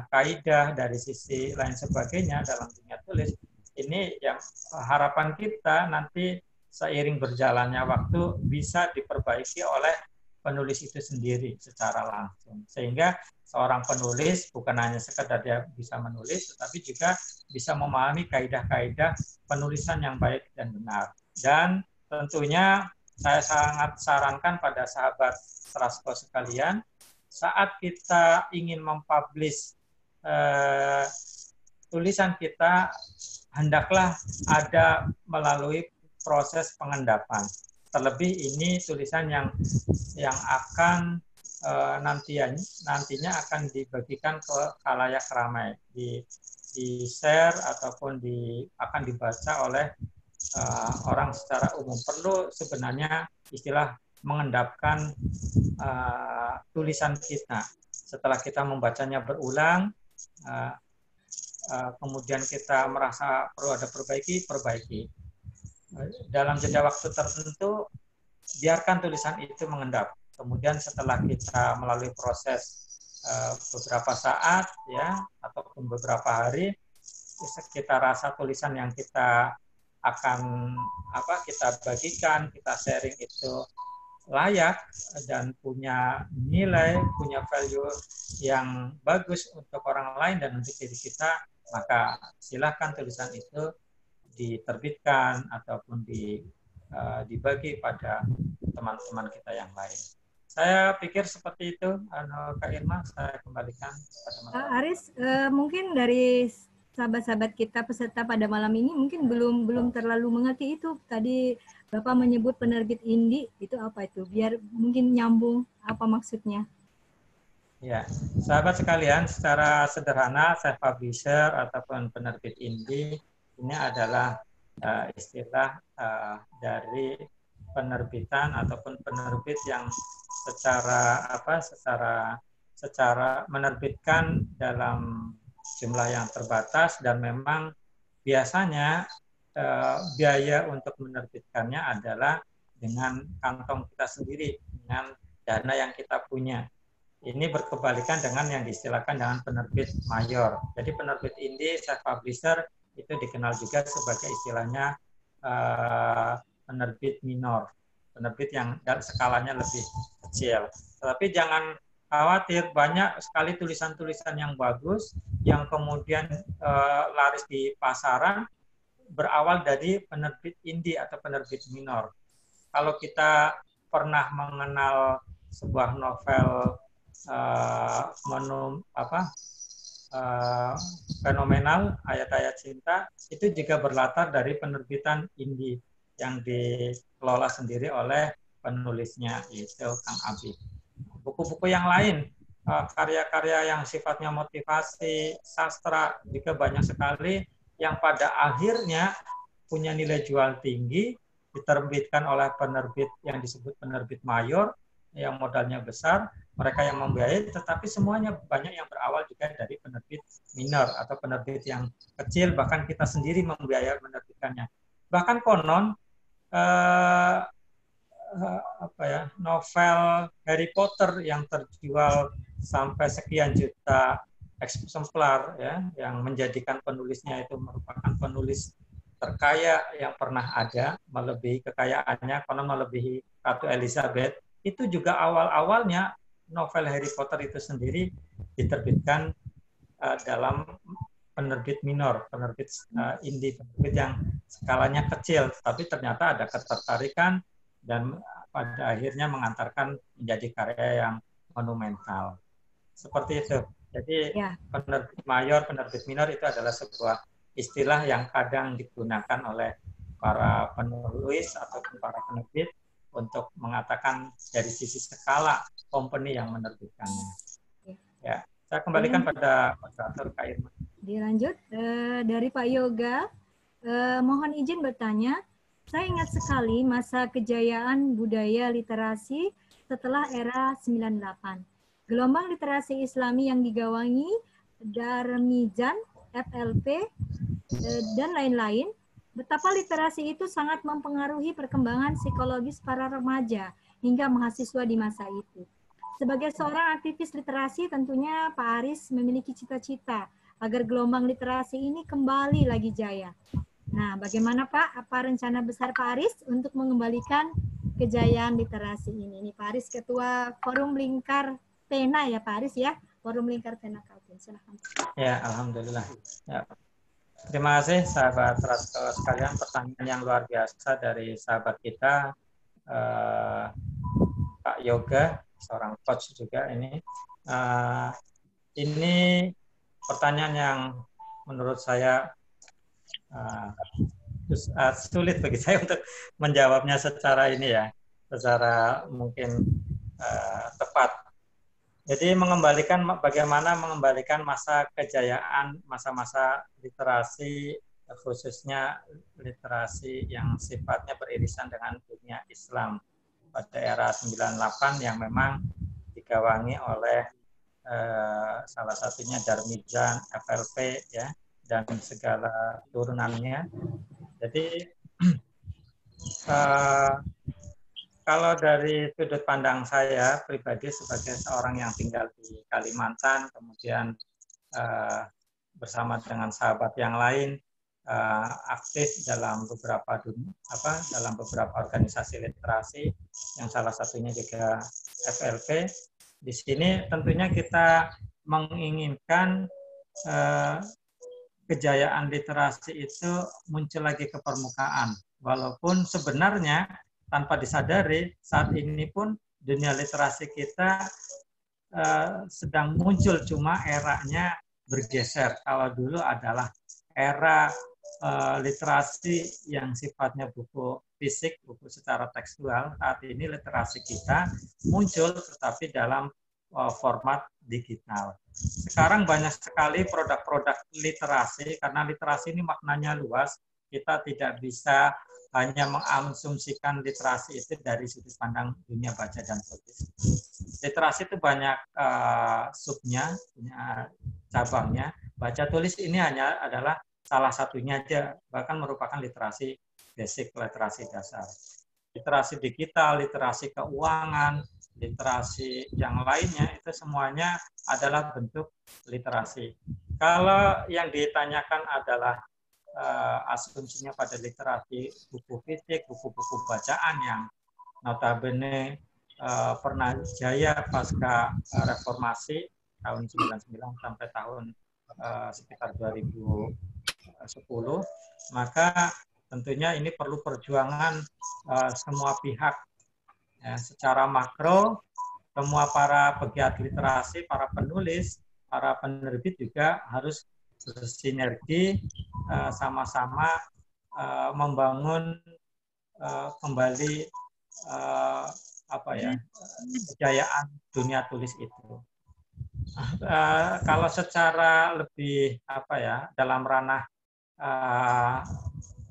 kaidah, dari sisi lain sebagainya dalam dunia tulis. Ini yang harapan kita nanti seiring berjalannya waktu bisa diperbaiki oleh penulis itu sendiri secara langsung, sehingga seorang penulis bukan hanya sekedar dia bisa menulis, tetapi juga bisa memahami kaidah-kaidah penulisan yang baik dan benar. Dan tentunya saya sangat sarankan pada sahabat Rasko sekalian, saat kita ingin mempublish tulisan kita hendaklah ada melalui proses pengendapan. Terlebih ini tulisan yang akan nantinya akan dibagikan ke khalayak ramai, di share ataupun akan dibaca oleh orang secara umum. Perlu sebenarnya istilah mengendapkan tulisan kita. Setelah kita membacanya berulang, kemudian kita merasa perlu ada perbaiki. Dalam jeda waktu tertentu, biarkan tulisan itu mengendap. Kemudian setelah kita melalui proses beberapa saat, ya, ataupun beberapa hari, kita rasa tulisan yang kita akan kita bagikan, kita sharing itu layak dan punya nilai, punya value yang bagus untuk orang lain dan untuk diri kita, maka silakan tulisan itu diterbitkan ataupun dibagi pada teman-teman kita yang lain. Saya pikir seperti itu, Kak Irma. Saya kembalikan kepada Mas Aris, mungkin dari sahabat-sahabat kita peserta pada malam ini mungkin belum terlalu mengerti itu. Tadi Bapak menyebut penerbit indie, itu apa itu? Biar mungkin nyambung apa maksudnya. Ya, sahabat sekalian, secara sederhana self-publisher ataupun penerbit indie ini adalah istilah dari penerbitan ataupun penerbit yang secara menerbitkan dalam jumlah yang terbatas, dan memang biasanya biaya untuk menerbitkannya adalah dengan kantong kita sendiri, dengan dana yang kita punya. Ini berkebalikan dengan yang diistilahkan dengan penerbit mayor. Jadi penerbit indie, self-publisher itu dikenal juga sebagai istilahnya penerbit minor, penerbit yang skalanya lebih kecil. Tetapi jangan khawatir, banyak sekali tulisan-tulisan yang bagus yang kemudian laris di pasaran berawal dari penerbit indie atau penerbit minor. Kalau kita pernah mengenal sebuah novel fenomenal, Ayat-Ayat Cinta, itu juga berlatar dari penerbitan indie yang dikelola sendiri oleh penulisnya, yaitu Kang Abi. Buku-buku yang lain, karya-karya yang sifatnya motivasi, sastra, juga banyak sekali yang pada akhirnya punya nilai jual tinggi, diterbitkan oleh penerbit yang disebut penerbit mayor, yang modalnya besar, mereka yang membiayai, tetapi semuanya banyak yang berawal juga dari penerbit minor atau penerbit yang kecil, bahkan kita sendiri membiayai menerbitkannya. Bahkan konon novel Harry Potter yang terjual sampai sekian juta eksemplar, ya, yang menjadikan penulisnya itu merupakan penulis terkaya yang pernah ada, melebihi kekayaannya, konon melebihi Ratu Elizabeth. Itu juga awal-awalnya novel Harry Potter itu sendiri diterbitkan dalam penerbit minor, penerbit indie, penerbit yang skalanya kecil, tapi ternyata ada ketertarikan dan pada akhirnya mengantarkan menjadi karya yang monumental. Seperti itu. Jadi penerbit mayor, penerbit minor itu adalah sebuah istilah yang kadang digunakan oleh para penulis ataupun para penerbit untuk mengatakan dari sisi skala company yang menerbitkannya. Ya, saya kembalikan pada moderator Kak Irma. Dilanjut dari Pak Yoga, mohon izin bertanya. Saya ingat sekali masa kejayaan budaya literasi setelah era 98. Gelombang literasi Islami yang digawangi Darmizan, FLP, dan lain-lain. Betapa literasi itu sangat mempengaruhi perkembangan psikologis para remaja hingga mahasiswa di masa itu. Sebagai seorang aktivis literasi, tentunya Pak Aris memiliki cita-cita agar gelombang literasi ini kembali lagi jaya. Nah, bagaimana Pak? Apa rencana besar Pak Aris untuk mengembalikan kejayaan literasi ini? Ini Pak Aris Ketua Forum Lingkar Pena ya Pak Aris ya? Forum Lingkar Pena Kaltim. Silahkan. Ya, alhamdulillah. Ya. Terima kasih sahabat Rasko sekalian, pertanyaan yang luar biasa dari sahabat kita Pak Yoga, seorang coach juga ini. Ini pertanyaan yang menurut saya sulit bagi saya untuk menjawabnya secara ini ya, secara mungkin tepat. Jadi bagaimana mengembalikan masa kejayaan, masa-masa literasi, khususnya literasi yang sifatnya beririsan dengan dunia Islam pada era 98 yang memang digawangi oleh salah satunya Darmizan, FLP ya, dan segala turunannya. Jadi kalau dari sudut pandang saya pribadi sebagai seorang yang tinggal di Kalimantan, kemudian bersama dengan sahabat yang lain aktif dalam beberapa organisasi literasi, yang salah satunya juga FLP. Di sini tentunya kita menginginkan kejayaan literasi itu muncul lagi ke permukaan, walaupun sebenarnya tanpa disadari saat ini pun dunia literasi kita sedang muncul, cuma eranya bergeser. Kalau dulu adalah era literasi yang sifatnya buku fisik, buku secara tekstual, saat ini literasi kita muncul tetapi dalam format digital. Sekarang banyak sekali produk-produk literasi, karena literasi ini maknanya luas, kita tidak bisa hanya mengasumsikan literasi itu dari sudut pandang dunia baca dan tulis. Literasi itu banyak subnya, punya cabangnya. Baca tulis ini hanya adalah salah satunya aja, bahkan merupakan literasi basic, literasi dasar. Literasi digital, literasi keuangan, literasi yang lainnya itu semuanya adalah bentuk literasi. Kalau yang ditanyakan adalah asumsinya pada literasi buku fisik, buku-buku bacaan yang notabene pernah jaya pasca reformasi tahun 99 sampai tahun sekitar 2010, maka tentunya ini perlu perjuangan semua pihak. Ya, secara makro, semua para pegiat literasi, para penulis, para penerbit juga harus bersinergi sama-sama membangun kembali kejayaan dunia tulis itu. Kalau secara lebih dalam ranah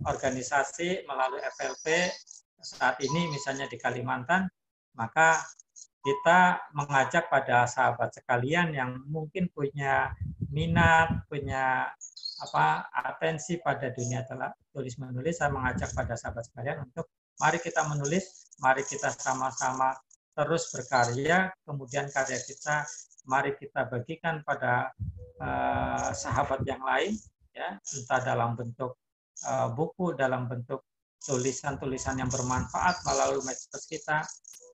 organisasi melalui FLP saat ini misalnya di Kalimantan, maka kita mengajak pada sahabat sekalian yang mungkin punya minat, punya atensi pada dunia tulis menulis, saya mengajak pada sahabat sekalian untuk mari kita menulis, mari kita sama-sama terus berkarya, kemudian karya kita mari kita bagikan pada sahabat yang lain, ya, entah dalam bentuk buku, dalam bentuk tulisan-tulisan yang bermanfaat melalui medsos kita,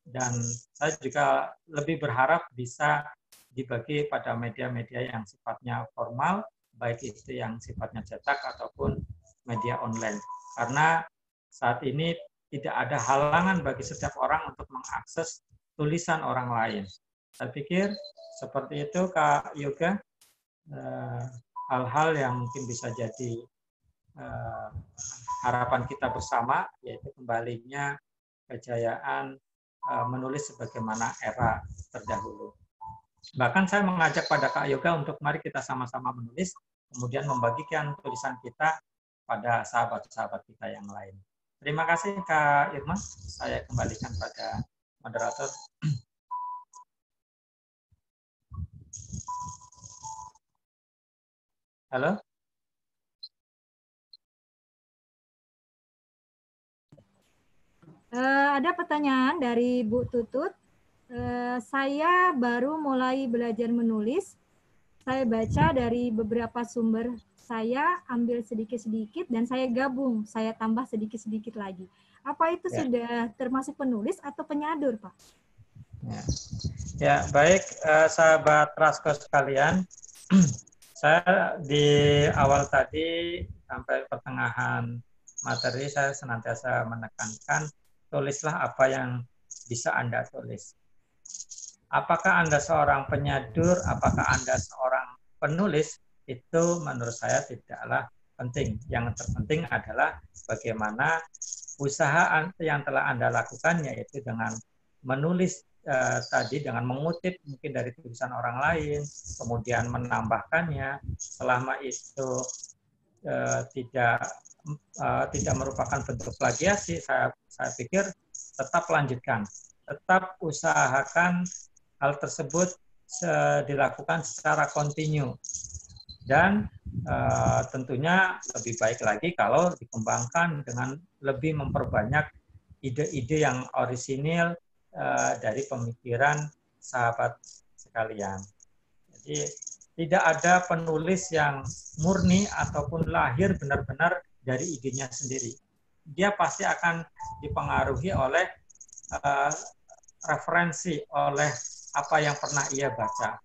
dan saya juga lebih berharap bisa dibagi pada media-media yang sifatnya formal, baik itu yang sifatnya cetak ataupun media online. Karena saat ini tidak ada halangan bagi setiap orang untuk mengakses tulisan orang lain. Saya pikir seperti itu, Kak Yoga, hal-hal yang mungkin bisa jadi harapan kita bersama, yaitu kembalinya kejayaan menulis sebagaimana era terdahulu. Bahkan saya mengajak pada Kak Yoga untuk mari kita sama-sama menulis, kemudian membagikan tulisan kita pada sahabat-sahabat kita yang lain. Terima kasih Kak Irma, saya kembalikan pada moderator. Halo? Ada pertanyaan dari Bu Tutut. Saya baru mulai belajar menulis. Saya baca dari beberapa sumber, saya ambil sedikit-sedikit dan saya gabung, saya tambah sedikit-sedikit lagi. Apa itu sudah termasuk penulis atau penyadur, Pak? Ya, baik sahabat Rasko sekalian. Saya di awal tadi sampai pertengahan materi saya senantiasa menekankan tulislah apa yang bisa Anda tulis. Apakah Anda seorang penyadur, apakah Anda seorang penulis, itu menurut saya tidaklah penting. Yang terpenting adalah bagaimana usaha yang telah Anda lakukan, yaitu dengan menulis tadi, dengan mengutip mungkin dari tulisan orang lain, kemudian menambahkannya, selama itu tidak merupakan bentuk plagiasi, saya pikir tetap lanjutkan, tetap usahakan hal tersebut dilakukan secara kontinu, dan tentunya lebih baik lagi kalau dikembangkan dengan lebih memperbanyak ide-ide yang orisinil dari pemikiran sahabat sekalian. Jadi tidak ada penulis yang murni ataupun lahir benar-benar dari idenya sendiri. Dia pasti akan dipengaruhi oleh referensi, oleh apa yang pernah ia baca.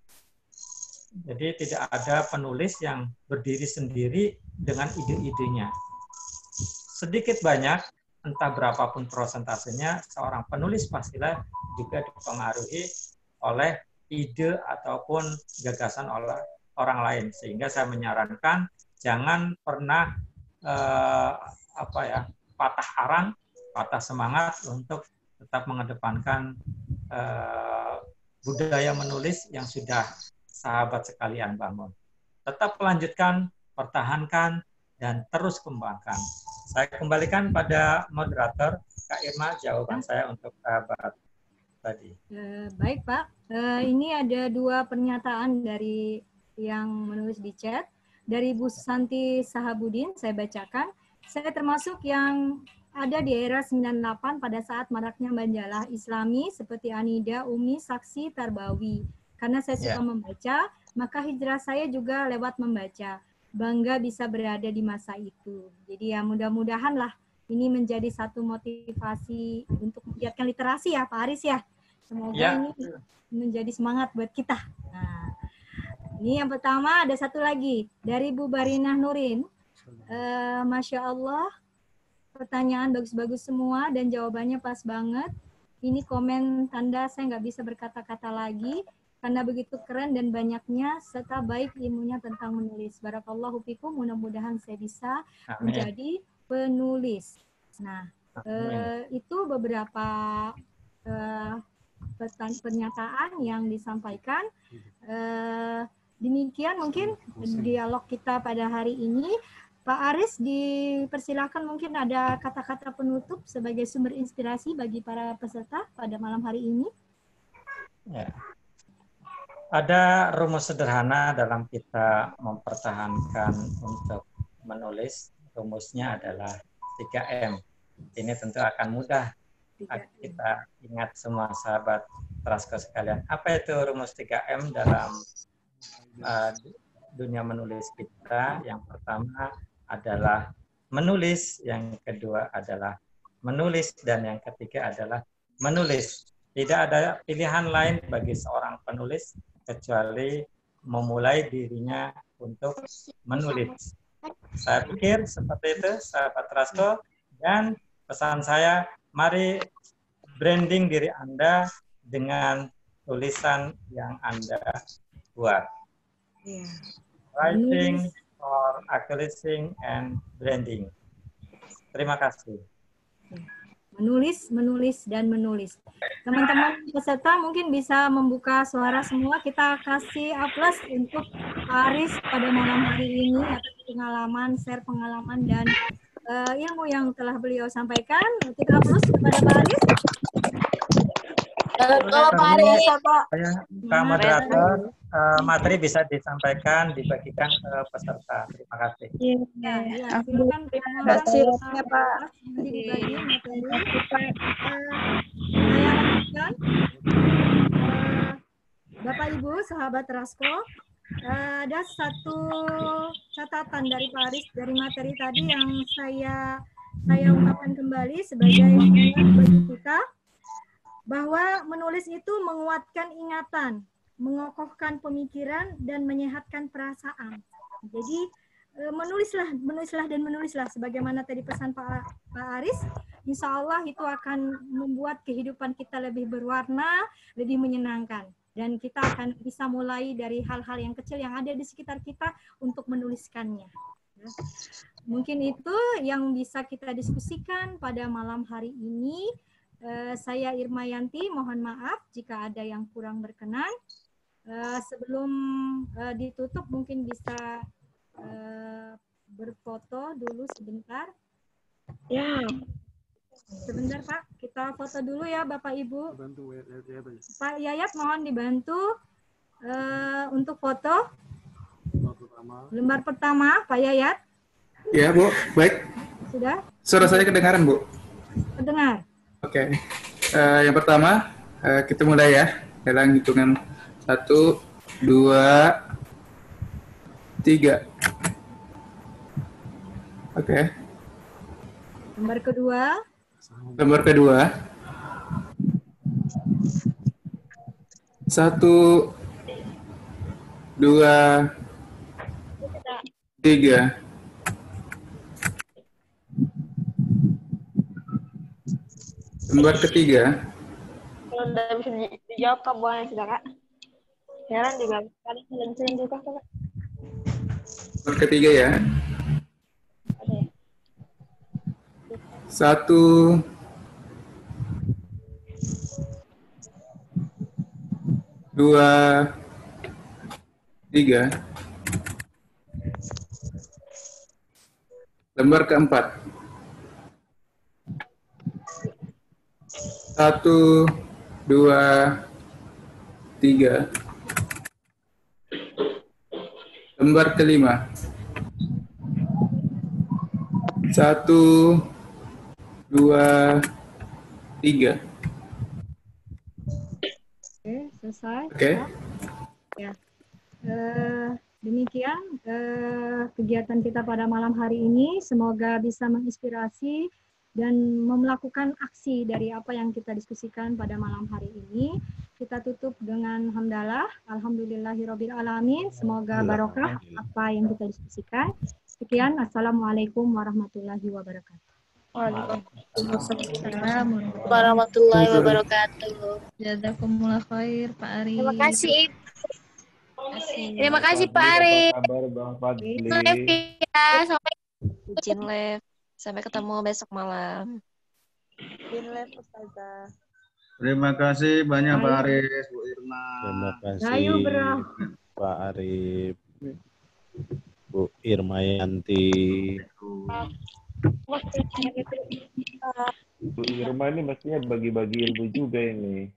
Jadi tidak ada penulis yang berdiri sendiri dengan ide-idenya. Sedikit banyak, entah berapapun prosentasenya, seorang penulis pastilah juga dipengaruhi oleh ide ataupun gagasan oleh orang lain. Sehingga saya menyarankan jangan pernah patah arang, patah semangat untuk tetap mengedepankan budaya menulis yang sudah sahabat sekalian bangun. Tetap lanjutkan, pertahankan, dan terus kembangkan. Saya kembalikan pada moderator, Kak Irma, jawaban saya untuk sahabat tadi. Baik, Pak. Ini ada 2 pernyataan dari yang menulis di chat. Dari Bu Santi Sahabudin, saya bacakan. Saya termasuk yang ada di era 98 pada saat maraknya majalah Islami seperti Anida, Umi, Saksi, Tarbawi. Karena saya suka membaca, maka hijrah saya juga lewat membaca. Bangga bisa berada di masa itu. Jadi ya mudah-mudahan lah ini menjadi satu motivasi untuk menggiatkan literasi ya Pak Aris ya. Semoga ini menjadi semangat buat kita. Nah, ini yang pertama, ada satu lagi dari Bu Barinah Nurin. Masya Allah, pertanyaan bagus-bagus semua dan jawabannya pas banget. Ini komen tanda saya nggak bisa berkata-kata lagi karena begitu keren dan banyaknya serta baik ilmunya tentang menulis. Barakallahu fikum, mudah-mudahan saya bisa menjadi penulis. Nah, itu beberapa pernyataan yang disampaikan. Demikian mungkin dialog kita pada hari ini. Pak Aris, dipersilakan mungkin ada kata-kata penutup sebagai sumber inspirasi bagi para peserta pada malam hari ini. Ya. Ada rumus sederhana dalam kita mempertahankan untuk menulis. Rumusnya adalah 3M. Ini tentu akan mudah kita ingat semua sahabat Trasko sekalian. Apa itu rumus 3M dalam dunia menulis kita? Yang pertama adalah menulis, yang kedua adalah menulis, dan yang ketiga adalah menulis. Tidak ada pilihan lain bagi seorang penulis kecuali memulai dirinya untuk menulis. Saya pikir seperti itu, sahabat Trasko, dan pesan saya, mari branding diri Anda dengan tulisan yang Anda buat. Writing for actualizing and branding. Terima kasih. Menulis, menulis, dan menulis. Teman-teman peserta mungkin bisa membuka suara semua. Kita kasih aplaus untuk Pak Aris pada malam hari ini atas pengalaman, share pengalaman, dan ilmu yang telah beliau sampaikan. Kita aplaus kepada Pak Aris. Kalau Pak Aris, Pak moderator, materi bisa disampaikan, dibagikan ke peserta. Terima kasih. Ya, silakan Pak. Dibagi materi. Saya lanjutkan. Bapak Ibu, sahabat Trasko, ada satu catatan dari Pak Aris dari materi tadi yang saya ungkapkan kembali sebagai pengingat bagi kita, bahwa menulis itu menguatkan ingatan, mengokohkan pemikiran, dan menyehatkan perasaan. Jadi menulislah dan menulislah sebagaimana tadi pesan Pak Aris. Insya Allah itu akan membuat kehidupan kita lebih berwarna, lebih menyenangkan. dan kita akan bisa mulai dari hal-hal yang kecil yang ada di sekitar kita untuk menuliskannya. Ya. Mungkin itu yang bisa kita diskusikan pada malam hari ini. Saya Irma Yanti, mohon maaf jika ada yang kurang berkenan. Sebelum ditutup mungkin bisa berfoto dulu sebentar. Ya. Sebentar Pak, kita foto dulu ya Bapak Ibu. Pak Yayat mohon dibantu untuk foto. Lembar pertama Pak Yayat. Ya Bu, baik. Sudah? Suara saya kedengaran Bu? Terdengar. Oke. Yang pertama kita mulai ya dalam hitungan 1, 2, 3. Oke. Lembar kedua. Lembar kedua. 1, 2, 3. Lembar ketiga. Kalau udah bisa dijawab Kak, boleh sudah Kak. Heran juga kali sering juga Kak. Lembar ketiga ya. Ada ya. 1, 2, 3. Lembar keempat. 1, 2, 3. Lembar kelima. 1, 2, 3. Oke, selesai. Oke. Ya. Demikian kegiatan kita pada malam hari ini. Semoga bisa menginspirasi dan melakukan aksi dari apa yang kita diskusikan pada malam hari ini. Kita tutup dengan hamdalah. Alhamdulillahirabbil alamin. Semoga barokah apa yang kita diskusikan. Sekian. Assalamualaikum warahmatullahi wabarakatuh. Waalaikumsalam Warahmatullahi wabarakatuh. Jazakumullah khair Pak Ari. Terima kasih. Terima kasih Pak Ari. Kabar Bang Fadli. Izin live. Sampai ketemu besok malam. Terima kasih banyak Pak Aris, Bu Irma. Terima kasih Ayo, bro. Pak Arif, Bu Irma Yanti. Bu Irma ini mestinya bagi-bagi ilmu juga ini.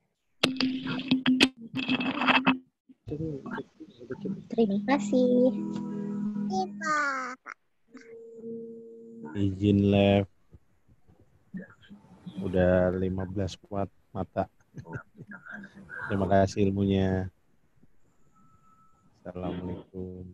Terima kasih. Izin live. Udah 15 mata. Terima kasih ilmunya. Assalamualaikum.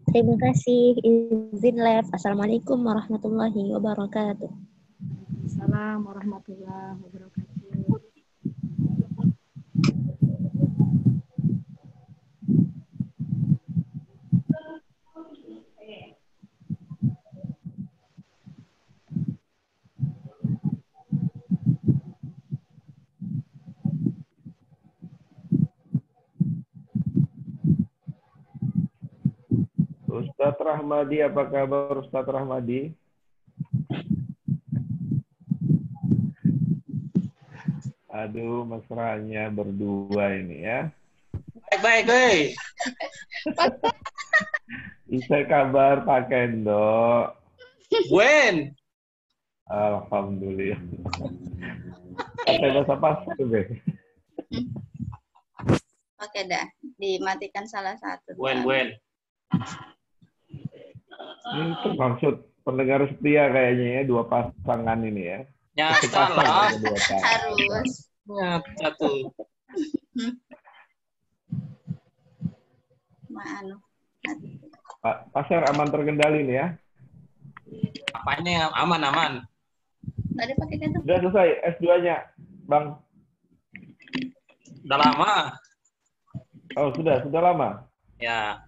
Terima kasih. Izin live. Assalamualaikum warahmatullahi wabarakatuh. Assalamualaikum warahmatullahi wabarakatuh. Ustadz Rahmadi, apa kabar Ustadz Rahmadi? Aduh, mesranya berdua ini ya. Baik. Isa kabar Pak Kendo. Wen. Alhamdulillah. Kata bahasa pasar, Be. Oke dah, dimatikan salah satu. Wen. Ini termaksud pendengar setia kayaknya ya, dua pasangan ini ya. Nyata lah. Harus. Nyata tuh. Maanu. Pasar aman terkendali nih ya. Apanya aman. Tadi pakai kata. Sudah selesai S2-nya, Bang. Udah lama. Oh, sudah lama. Ya.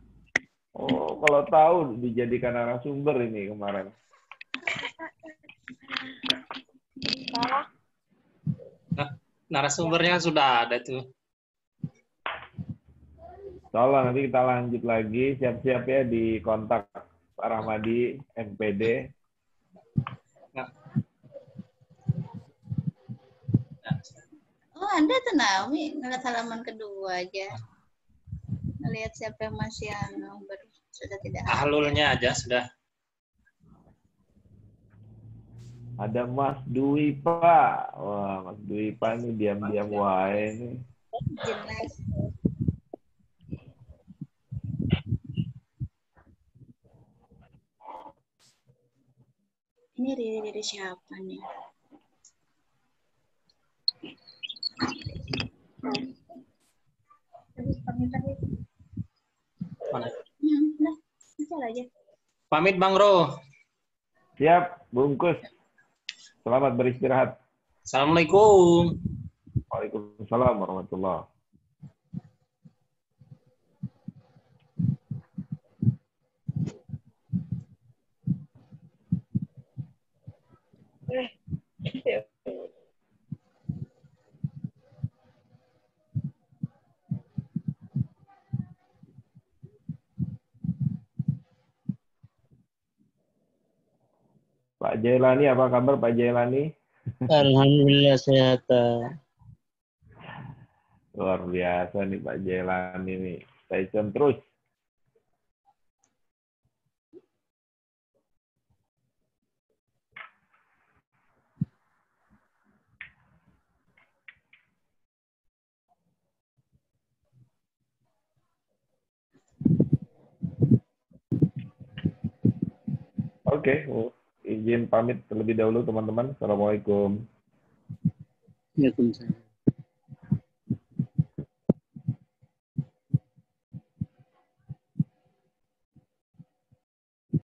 Oh, kalau tahu dijadikan narasumber ini kemarin. Salah. Narasumbernya sudah ada tuh. Salah, nanti kita lanjut lagi. Siap-siap ya di kontak Pak Rahmadi, MPD. Oh, Anda tuh Naomi ngeliat halaman kedua aja. Ngelihat siapa yang masih sudah tidak ada. Ahlulnya aja sudah. Ada Mas Dwi, Pak. Wah, Mas Dwi, Pak ini diam-diam wae ini. Jelas. Ini diri siapa nih? Mana? Nah, bicara aja. Pamit Bang Ro. Siap, bungkus. Selamat beristirahat. Assalamualaikum. Waalaikumsalam warahmatullahi. Pak Jailani, apa kabar Pak Jailani? Alhamdulillah sehat. Luar biasa nih Pak Jailani nih. Stay tune terus. Oke, izin pamit terlebih dahulu teman-teman. Assalamualaikum. Waalaikumsalam.